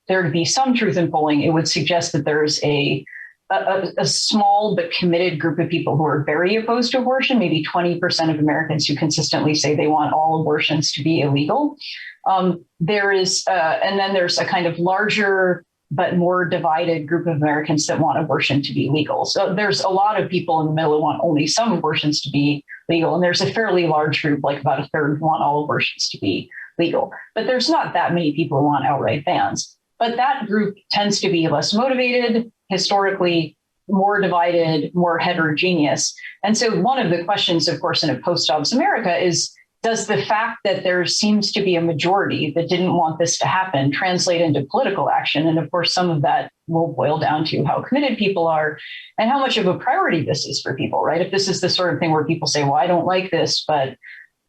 there to be some truth in polling, it would suggest that there's a small but committed group of people who are very opposed to abortion, maybe 20% of Americans who consistently say they want all abortions to be illegal. And then there's a kind of larger but more divided group of Americans that want abortion to be legal. So there's a lot of people in the middle who want only some abortions to be legal. And there's a fairly large group, like about a third, who want all abortions to be legal. But there's not that many people who want outright bans. But that group tends to be less motivated, historically more divided, more heterogeneous. And so one of the questions, of course, in a post-Dobbs America is, does the fact that there seems to be a majority that didn't want this to happen translate into political action? And of course, some of that will boil down to how committed people are and how much of a priority this is for people, right? If this is the sort of thing where people say, well, I don't like this, but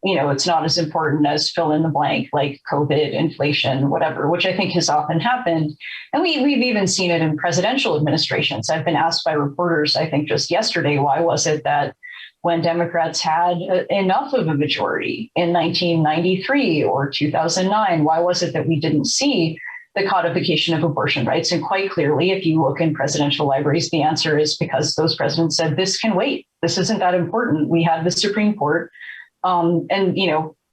it's not as important as fill in the blank, like COVID, inflation, whatever, which I think has often happened. And we've even seen it in presidential administrations. I've been asked by reporters, I think just yesterday, why was it that when Democrats had enough of a majority in 1993 or 2009, why was it that we didn't see the codification of abortion rights? And quite clearly, if you look in presidential libraries, the answer is because those presidents said, this can wait. This isn't that important. We have the Supreme Court. And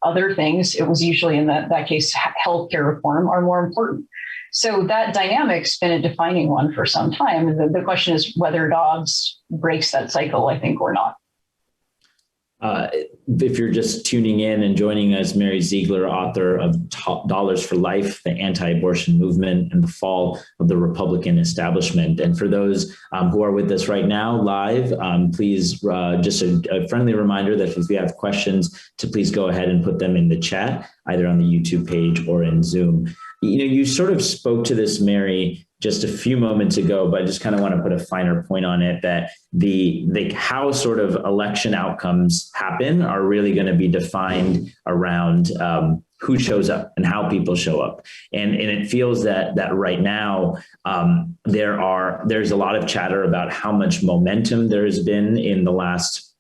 other things, it was usually in that case, healthcare reform are more important. So that dynamic's been a defining one for some time. The question is whether Dobbs breaks that cycle, I think, or not. If you're just tuning in and joining us, Mary Ziegler, author of Dollars for Life, the Anti-Abortion Movement and the Fall of the Republican Establishment. And for those who are with us right now live, please just a friendly reminder that if you have questions, to please go ahead and put them in the chat, either on the YouTube page or in Zoom. You sort of spoke to this, Mary, just a few moments ago, but I just kind of want to put a finer point on it, that the how sort of election outcomes happen are really going to be defined around who shows up and how people show up. And it feels that right now there's a lot of chatter about how much momentum there has been in the last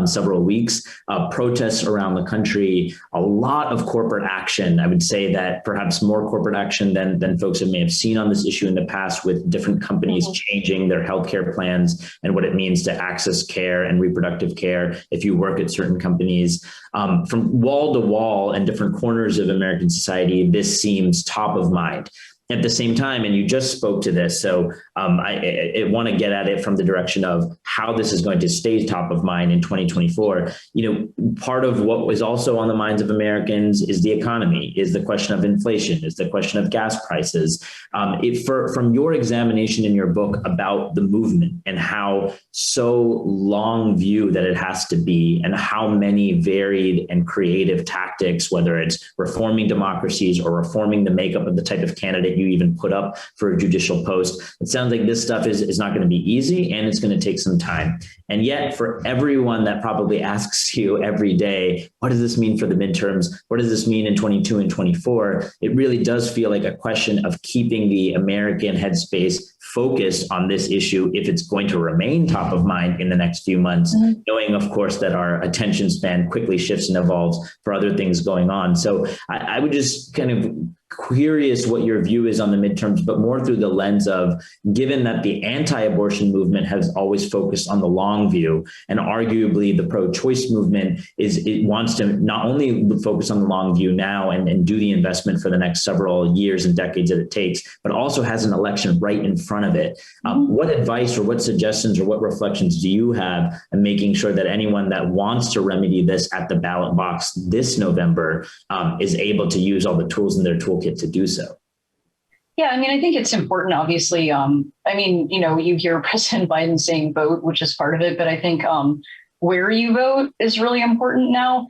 several weeks, protests around the country, a lot of corporate action. I would say that perhaps more corporate action than folks may have seen on this issue in the past, with different companies changing their healthcare plans and what it means to access care and reproductive care if you work at certain companies. From wall to wall and different corners of American society, this seems top of mind. At the same time, and you just spoke to this, so I want to get at it from the direction of how this is going to stay top of mind in 2024. Part of what was also on the minds of Americans is the economy, is the question of inflation, is the question of gas prices. From your examination in your book about the movement and how so long view that it has to be, and how many varied and creative tactics, whether it's reforming democracies or reforming the makeup of the type of candidate get you even put up for a judicial post. It sounds like this stuff is not going to be easy, and it's going to take some time. And yet, for everyone that probably asks you every day, what does this mean for the midterms? What does this mean in 22 and 24? It really does feel like a question of keeping the American headspace focused on this issue if it's going to remain top of mind in the next few months, knowing, of course, that our attention span quickly shifts and evolves for other things going on. So I would just kind of curious what your view is on the midterms, but more through the lens of, given that the anti-abortion movement has always focused on the long view, and arguably the pro-choice movement it wants to not only focus on the long view now and do the investment for the next several years and decades that it takes, but also has an election right in front of it. What advice or what suggestions or what reflections do you have in making sure that anyone that wants to remedy this at the ballot box this November is able to use all the tools in their toolkit to do so? Yeah, I mean, I think it's important, obviously. You hear President Biden saying vote, which is part of it, but I think where you vote is really important now.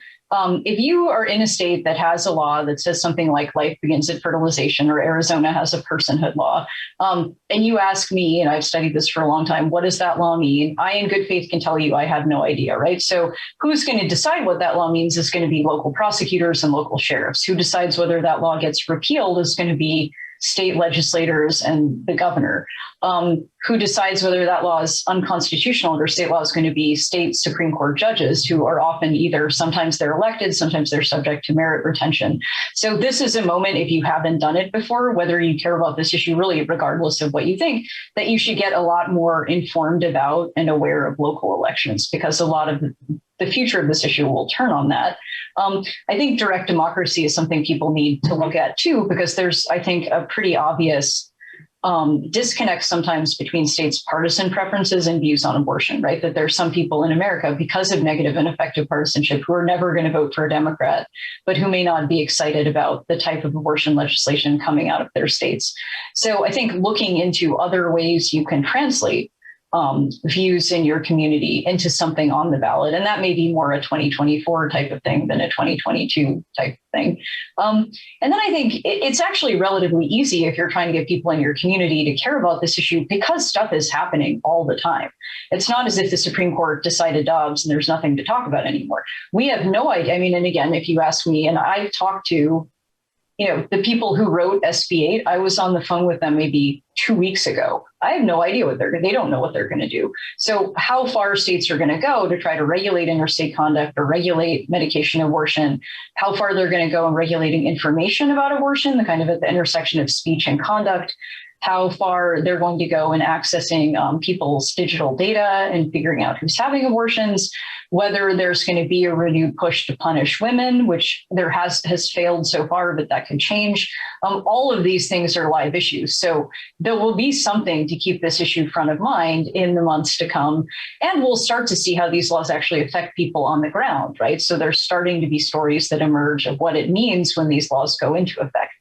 If you are in a state that has a law that says something like life begins at fertilization, or Arizona has a personhood law, and you ask me, and I've studied this for a long time, what does that law mean? I, in good faith, can tell you I have no idea, right? So who's going to decide what that law means is going to be local prosecutors and local sheriffs. Who decides whether that law gets repealed is going to be state legislators and the governor. Who decides whether that law is unconstitutional under state law is going to be state Supreme Court judges, who are often sometimes they're elected, sometimes they're subject to merit retention. So this is a moment, if you haven't done it before, whether you care about this issue, really, regardless of what you think, that you should get a lot more informed about and aware of local elections, because a lot of the future of this issue will turn on that. I think direct democracy is something people need to look at too, because there's, I think, a pretty obvious disconnect sometimes between states' partisan preferences and views on abortion, right? That there's some people in America, because of negative and effective partisanship, who are never going to vote for a Democrat, but who may not be excited about the type of abortion legislation coming out of their states. So I think looking into other ways you can translate views in your community into something on the ballot. And that may be more a 2024 type of thing than a 2022 type of thing. And then I think it's actually relatively easy if you're trying to get people in your community to care about this issue, because stuff is happening all the time. It's not as if the Supreme Court decided Dobbs and there's nothing to talk about anymore. We have no idea. I mean, and again, if you ask me, and I've talked to the people who wrote SB 8, I was on the phone with them maybe 2 weeks ago. I have no idea they don't know what they're going to do. So how far states are going to go to try to regulate interstate conduct or regulate medication abortion, how far they're going to go in regulating information about abortion, the kind of at the intersection of speech and conduct, how far they're going to go in accessing people's digital data and figuring out who's having abortions, whether there's going to be a renewed push to punish women, which there has failed so far, but that could change. All of these things are live issues. So there will be something to keep this issue front of mind in the months to come. And we'll start to see how these laws actually affect people on the ground, right? So there's starting to be stories that emerge of what it means when these laws go into effect.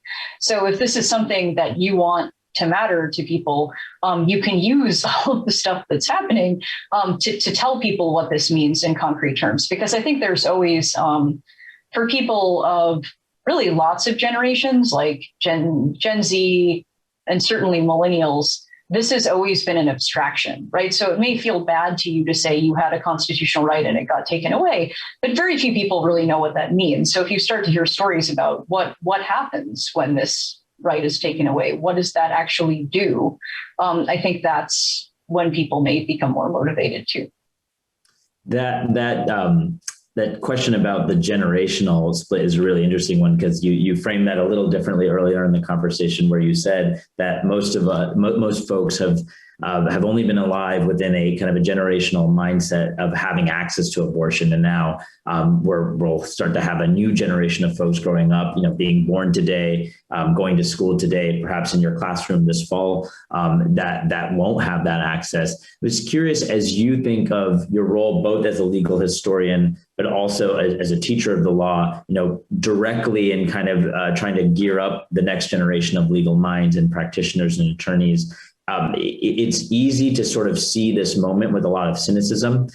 So if this is something that you want to matter to people, you can use all of the stuff that's happening to tell people what this means in concrete terms. Because I think there's always, for people of really lots of generations, like Gen Z and certainly millennials, this has always been an abstraction, right? So it may feel bad to you to say you had a constitutional right and it got taken away, but very few people really know what that means. So if you start to hear stories about what happens when this right is taken away, what does that actually do? I think that's when people may become more motivated too. That question about the generational split is a really interesting one, because you framed that a little differently earlier in the conversation, where you said that most folks have only been alive within a kind of a generational mindset of having access to abortion. And now we'll start to have a new generation of folks growing up, being born today, going to school today, perhaps in your classroom this fall, that won't have that access. I was curious, as you think of your role, both as a legal historian, but also as a teacher of the law, directly in kind of trying to gear up the next generation of legal minds and practitioners and attorneys. It's easy to sort of see this moment with a lot of cynicism.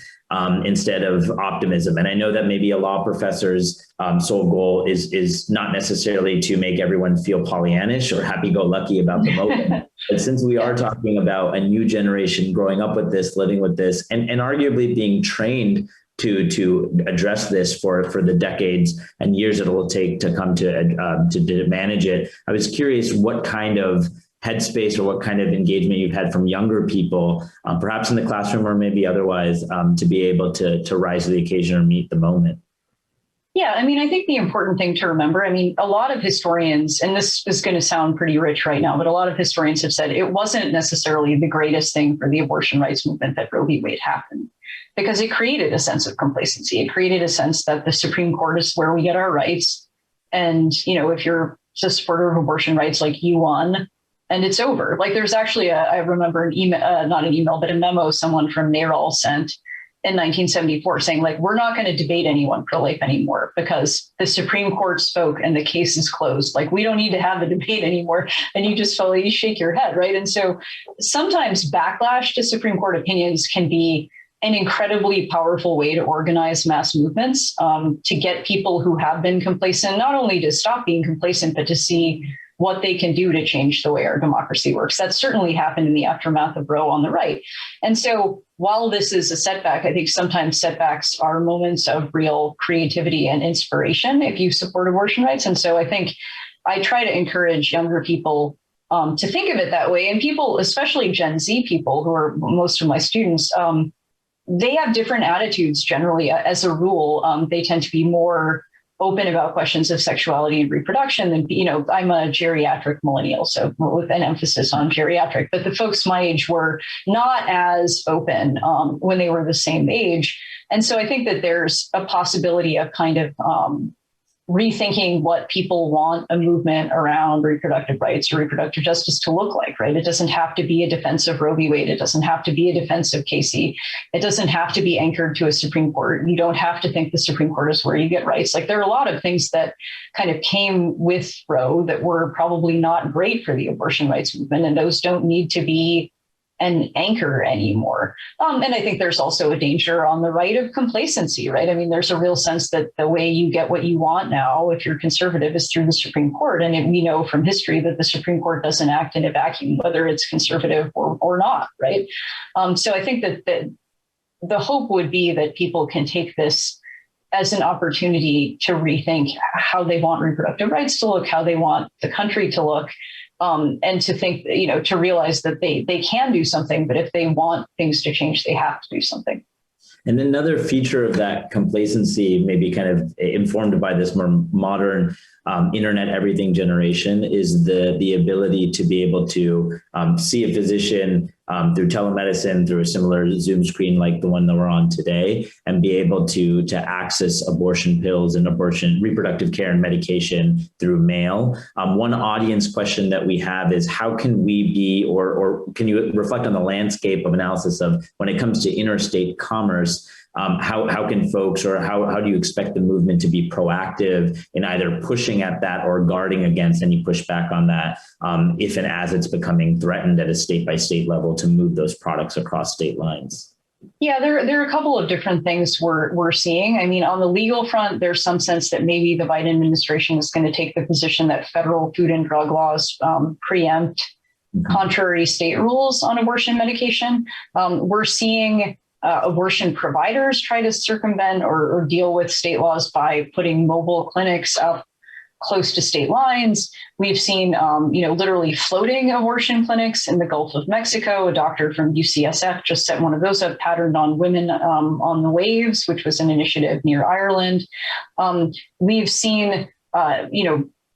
instead of optimism. And I know that maybe a law professor's sole goal is not necessarily to make everyone feel Pollyannish or happy-go-lucky about the moment. But since we are talking about a new generation growing up with this, living with this, and arguably being trained to address this for the decades and years it will take to come to manage it, I was curious what kind of headspace or what kind of engagement you've had from younger people, perhaps in the classroom or maybe otherwise, to be able to rise to the occasion or meet the moment. Yeah, I mean, I think the important thing to remember, I mean, a lot of historians, and this is going to sound pretty rich right now, but a lot of historians have said it wasn't necessarily the greatest thing for the abortion rights movement that Roe v. Wade happened, because it created a sense of complacency. It created a sense that the Supreme Court is where we get our rights. And, if you're a supporter of abortion rights, like you won, and it's over. Like there's actually I remember an email, not an email, but a memo someone from NARAL sent in 1974 saying, like, we're not going to debate anyone pro-life anymore because the Supreme Court spoke and the case is closed. Like, we don't need to have the debate anymore. And you just you shake your head, right? And so sometimes backlash to Supreme Court opinions can be an incredibly powerful way to organize mass movements, to get people who have been complacent, not only to stop being complacent, but to see what they can do to change the way our democracy works. That certainly happened in the aftermath of Roe on the right. And so while this is a setback, I think sometimes setbacks are moments of real creativity and inspiration if you support abortion rights. And so I think I try to encourage younger people to think of it that way. And people, especially Gen Z people, who are most of my students, they have different attitudes generally. As a rule, they tend to be more open about questions of sexuality and reproduction. And, I'm a geriatric millennial, so with an emphasis on geriatric, but the folks my age were not as open when they were the same age. And so I think that there's a possibility of kind of rethinking what people want a movement around reproductive rights or reproductive justice to look like, right? It doesn't have to be a defense of Roe v. Wade. It doesn't have to be a defense of Casey. It doesn't have to be anchored to a Supreme Court. You don't have to think the Supreme Court is where you get rights. Like, there are a lot of things that kind of came with Roe that were probably not great for the abortion rights movement, and those don't need to be an anchor anymore. And I think there's also a danger on the right of complacency, right? I mean, there's a real sense that the way you get what you want now, if you're conservative, is through the Supreme Court. And we know from history that the Supreme Court doesn't act in a vacuum, whether it's conservative or not, right? So I think that the hope would be that people can take this as an opportunity to rethink how they want reproductive rights to look, how they want the country to look, and to think, to realize that they can do something, but if they want things to change, they have to do something. And another feature of that complacency, maybe kind of informed by this more modern internet everything generation, is the ability to be able to see a physician through telemedicine, through a similar Zoom screen like the one that we're on today, and be able to access abortion pills and reproductive care and medication through mail. One audience question that we have is, how can we be, or can you reflect on the landscape of analysis of when it comes to interstate commerce? How can folks, or how do you expect the movement to be proactive in either pushing at that or guarding against any pushback on that, if and as it's becoming threatened at a state by state level to move those products across state lines? Yeah, there are a couple of different things we're seeing. I mean, on the legal front, there's some sense that maybe the Biden administration is going to take the position that federal food and drug laws preempt contrary state rules on abortion medication. We're seeing abortion providers try to circumvent or deal with state laws by putting mobile clinics up close to state lines. We've seen, literally floating abortion clinics in the Gulf of Mexico. A doctor from UCSF just set one of those up, patterned on women on the waves, which was an initiative near Ireland. We've seen,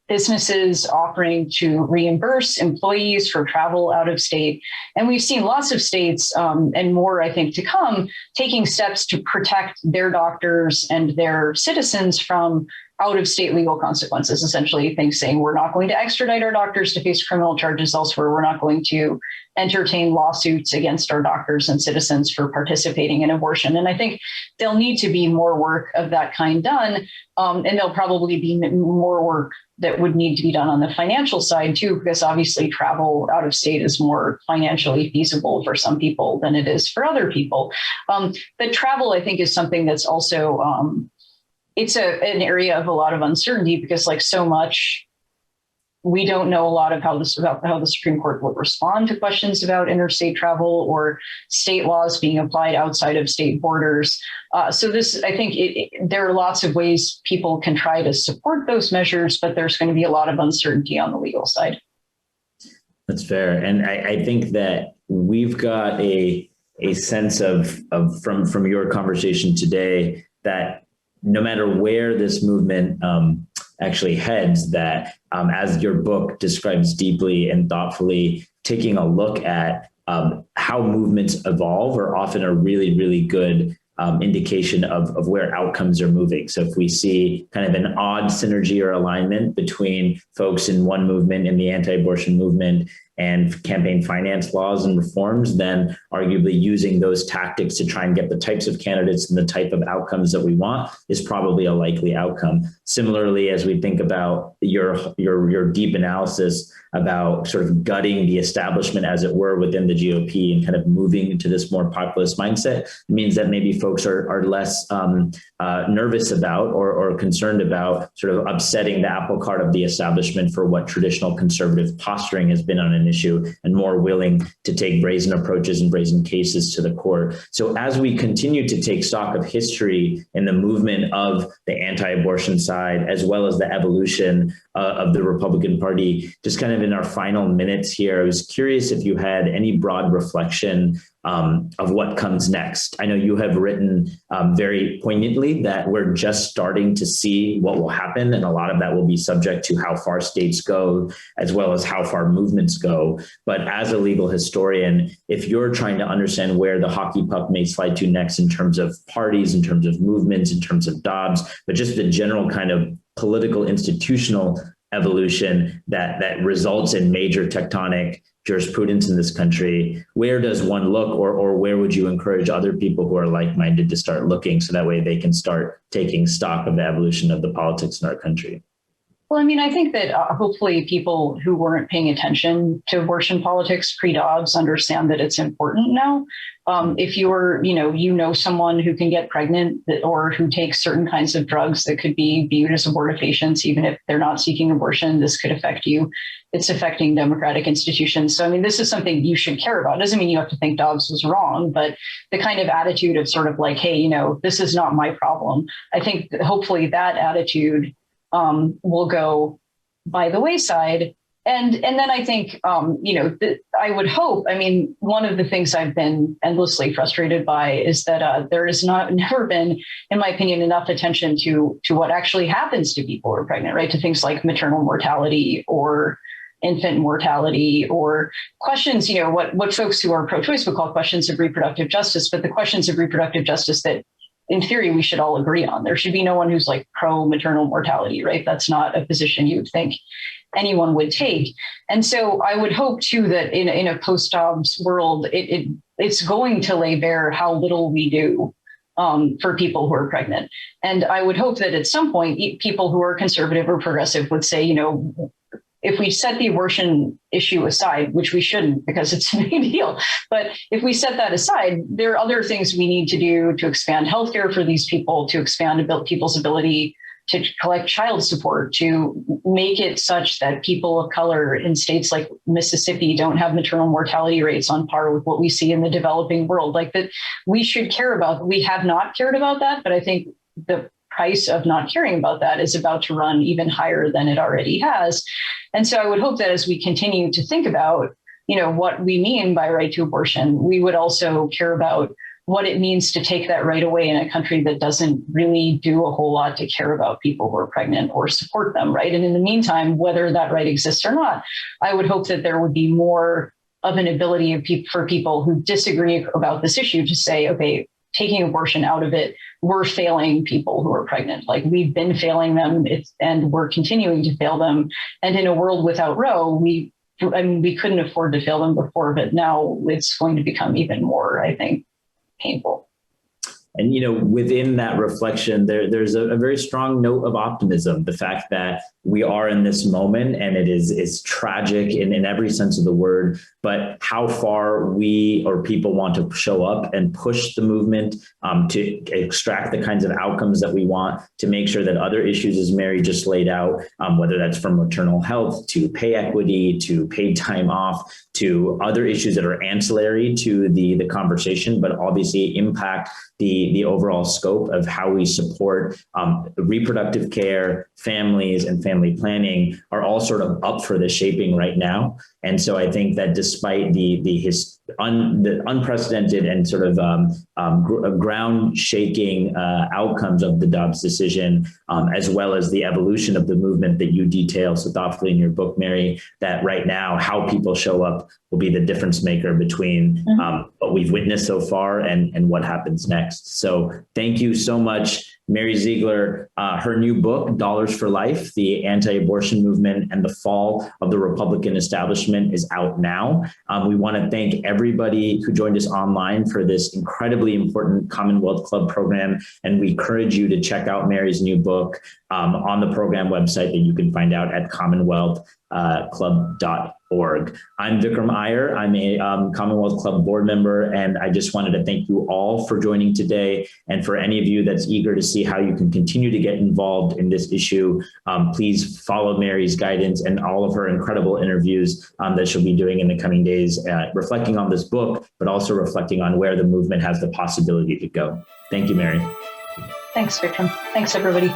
businesses offering to reimburse employees for travel out of state. And we've seen lots of states, and more, I think, to come, taking steps to protect their doctors and their citizens from out of state legal consequences, essentially things saying we're not going to extradite our doctors to face criminal charges elsewhere. We're not going to entertain lawsuits against our doctors and citizens for participating in abortion. And I think there'll need to be more work of that kind done. And there'll probably be more work that would need to be done on the financial side too, because obviously travel out of state is more financially feasible for some people than it is for other people. But travel, I think, is something that's also, it's an area of a lot of uncertainty because like so much, we don't know a lot of how the Supreme Court would respond to questions about interstate travel or state laws being applied outside of state borders. So this, I think there are lots of ways people can try to support those measures, but there's going to be a lot of uncertainty on the legal side. That's fair. And I think that we've got a sense of from your conversation today that no matter where this movement actually heads, that as your book describes deeply and thoughtfully, taking a look at how movements evolve are often a really, really good indication of where outcomes are moving. So if we see kind of an odd synergy or alignment between folks in one movement, in the anti-abortion movement, and campaign finance laws and reforms, then arguably using those tactics to try and get the types of candidates and the type of outcomes that we want is probably a likely outcome. Similarly, as we think about your deep analysis about sort of gutting the establishment, as it were, within the GOP and kind of moving into this more populist mindset, it means that maybe folks are less nervous about or concerned about sort of upsetting the apple cart of the establishment for what traditional conservative posturing has been on an issue, and more willing to take brazen approaches and brazen cases to the court. So as we continue to take stock of history in the movement of the anti-abortion side, as well as the evolution of the Republican Party, just kind of in our final minutes here, I was curious if you had any broad reflection of what comes next. I know you have written very poignantly that we're just starting to see what will happen, and a lot of that will be subject to how far states go, as well as how far movements go. But as a legal historian, if you're trying to understand where the hockey puck may slide to next in terms of parties, in terms of movements, in terms of Dobbs, but just the general kind of political institutional evolution that results in major tectonic jurisprudence in this country, where does one look, or where would you encourage other people who are like-minded to start looking so that way they can start taking stock of the evolution of the politics in our country? Well, I mean, I think that hopefully people who weren't paying attention to abortion politics pre-Dobbs understand that it's important now. If you're, someone who can get pregnant or who takes certain kinds of drugs that could be viewed as abortifacients, even if they're not seeking abortion, this could affect you. It's affecting democratic institutions. So, I mean, this is something you should care about. It doesn't mean you have to think Dobbs was wrong, but the kind of attitude of sort of like, hey, this is not my problem. I think that hopefully that attitude will go by the wayside. And then I think, I would hope, I mean, one of the things I've been endlessly frustrated by is that there has never been, in my opinion, enough attention to what actually happens to people who are pregnant, right? To things like maternal mortality or infant mortality, or questions, what folks who are pro-choice would call questions of reproductive justice, but the questions of reproductive justice that in theory, we should all agree on. There should be no one who's like pro-maternal mortality, right? That's not a position you would think anyone would take. And so I would hope too that in a post-Dobbs world, it's going to lay bare how little we do for people who are pregnant. And I would hope that at some point, people who are conservative or progressive would say, if we set the abortion issue aside, which we shouldn't because it's a big deal, but if we set that aside, there are other things we need to do to expand healthcare for these people, to expand people's ability to collect child support, to make it such that people of color in states like Mississippi don't have maternal mortality rates on par with what we see in the developing world. Like that, we should care about. We have not cared about that, but I think the price of not caring about that is about to run even higher than it already has. And so I would hope that as we continue to think about, what we mean by right to abortion, we would also care about what it means to take that right away in a country that doesn't really do a whole lot to care about people who are pregnant or support them, right? And in the meantime, whether that right exists or not, I would hope that there would be more of an ability for people who disagree about this issue to say, okay, taking abortion out of it, we're failing people who are pregnant. Like we've been failing them, and we're continuing to fail them. And in a world without Roe, we couldn't afford to fail them before, but now it's going to become even more, I think, painful. And, within that reflection, there's a very strong note of optimism. The fact that we are in this moment, and it's tragic in every sense of the word, but how far we or people want to show up and push the movement to extract the kinds of outcomes that we want, to make sure that other issues, as Mary just laid out, whether that's from maternal health to pay equity, to paid time off, to other issues that are ancillary to the conversation, but obviously impact the overall scope of how we support reproductive care, families, and family planning are all sort of up for the shaping right now. And so I think that despite the unprecedented and sort of ground shaking outcomes of the Dobbs decision, as well as the evolution of the movement that you detail so thoughtfully in your book, Mary, that right now how people show up will be the difference maker between what we've witnessed so far and what happens next. So thank you so much, Mary Ziegler. Her new book, Dollars for Life, The Anti-Abortion Movement and the Fall of the Republican Establishment, is out now. We want to thank everybody who joined us online for this incredibly important Commonwealth Club program. And we encourage you to check out Mary's new book on the program website that you can find out at commonwealthclub.org. I'm Vikram Iyer. I'm a Commonwealth Club board member, and I just wanted to thank you all for joining today. And for any of you that's eager to see how you can continue to get involved in this issue, please follow Mary's guidance and all of her incredible interviews that she'll be doing in the coming days, reflecting on this book, but also reflecting on where the movement has the possibility to go. Thank you, Mary. Thanks, Vikram. Thanks, everybody.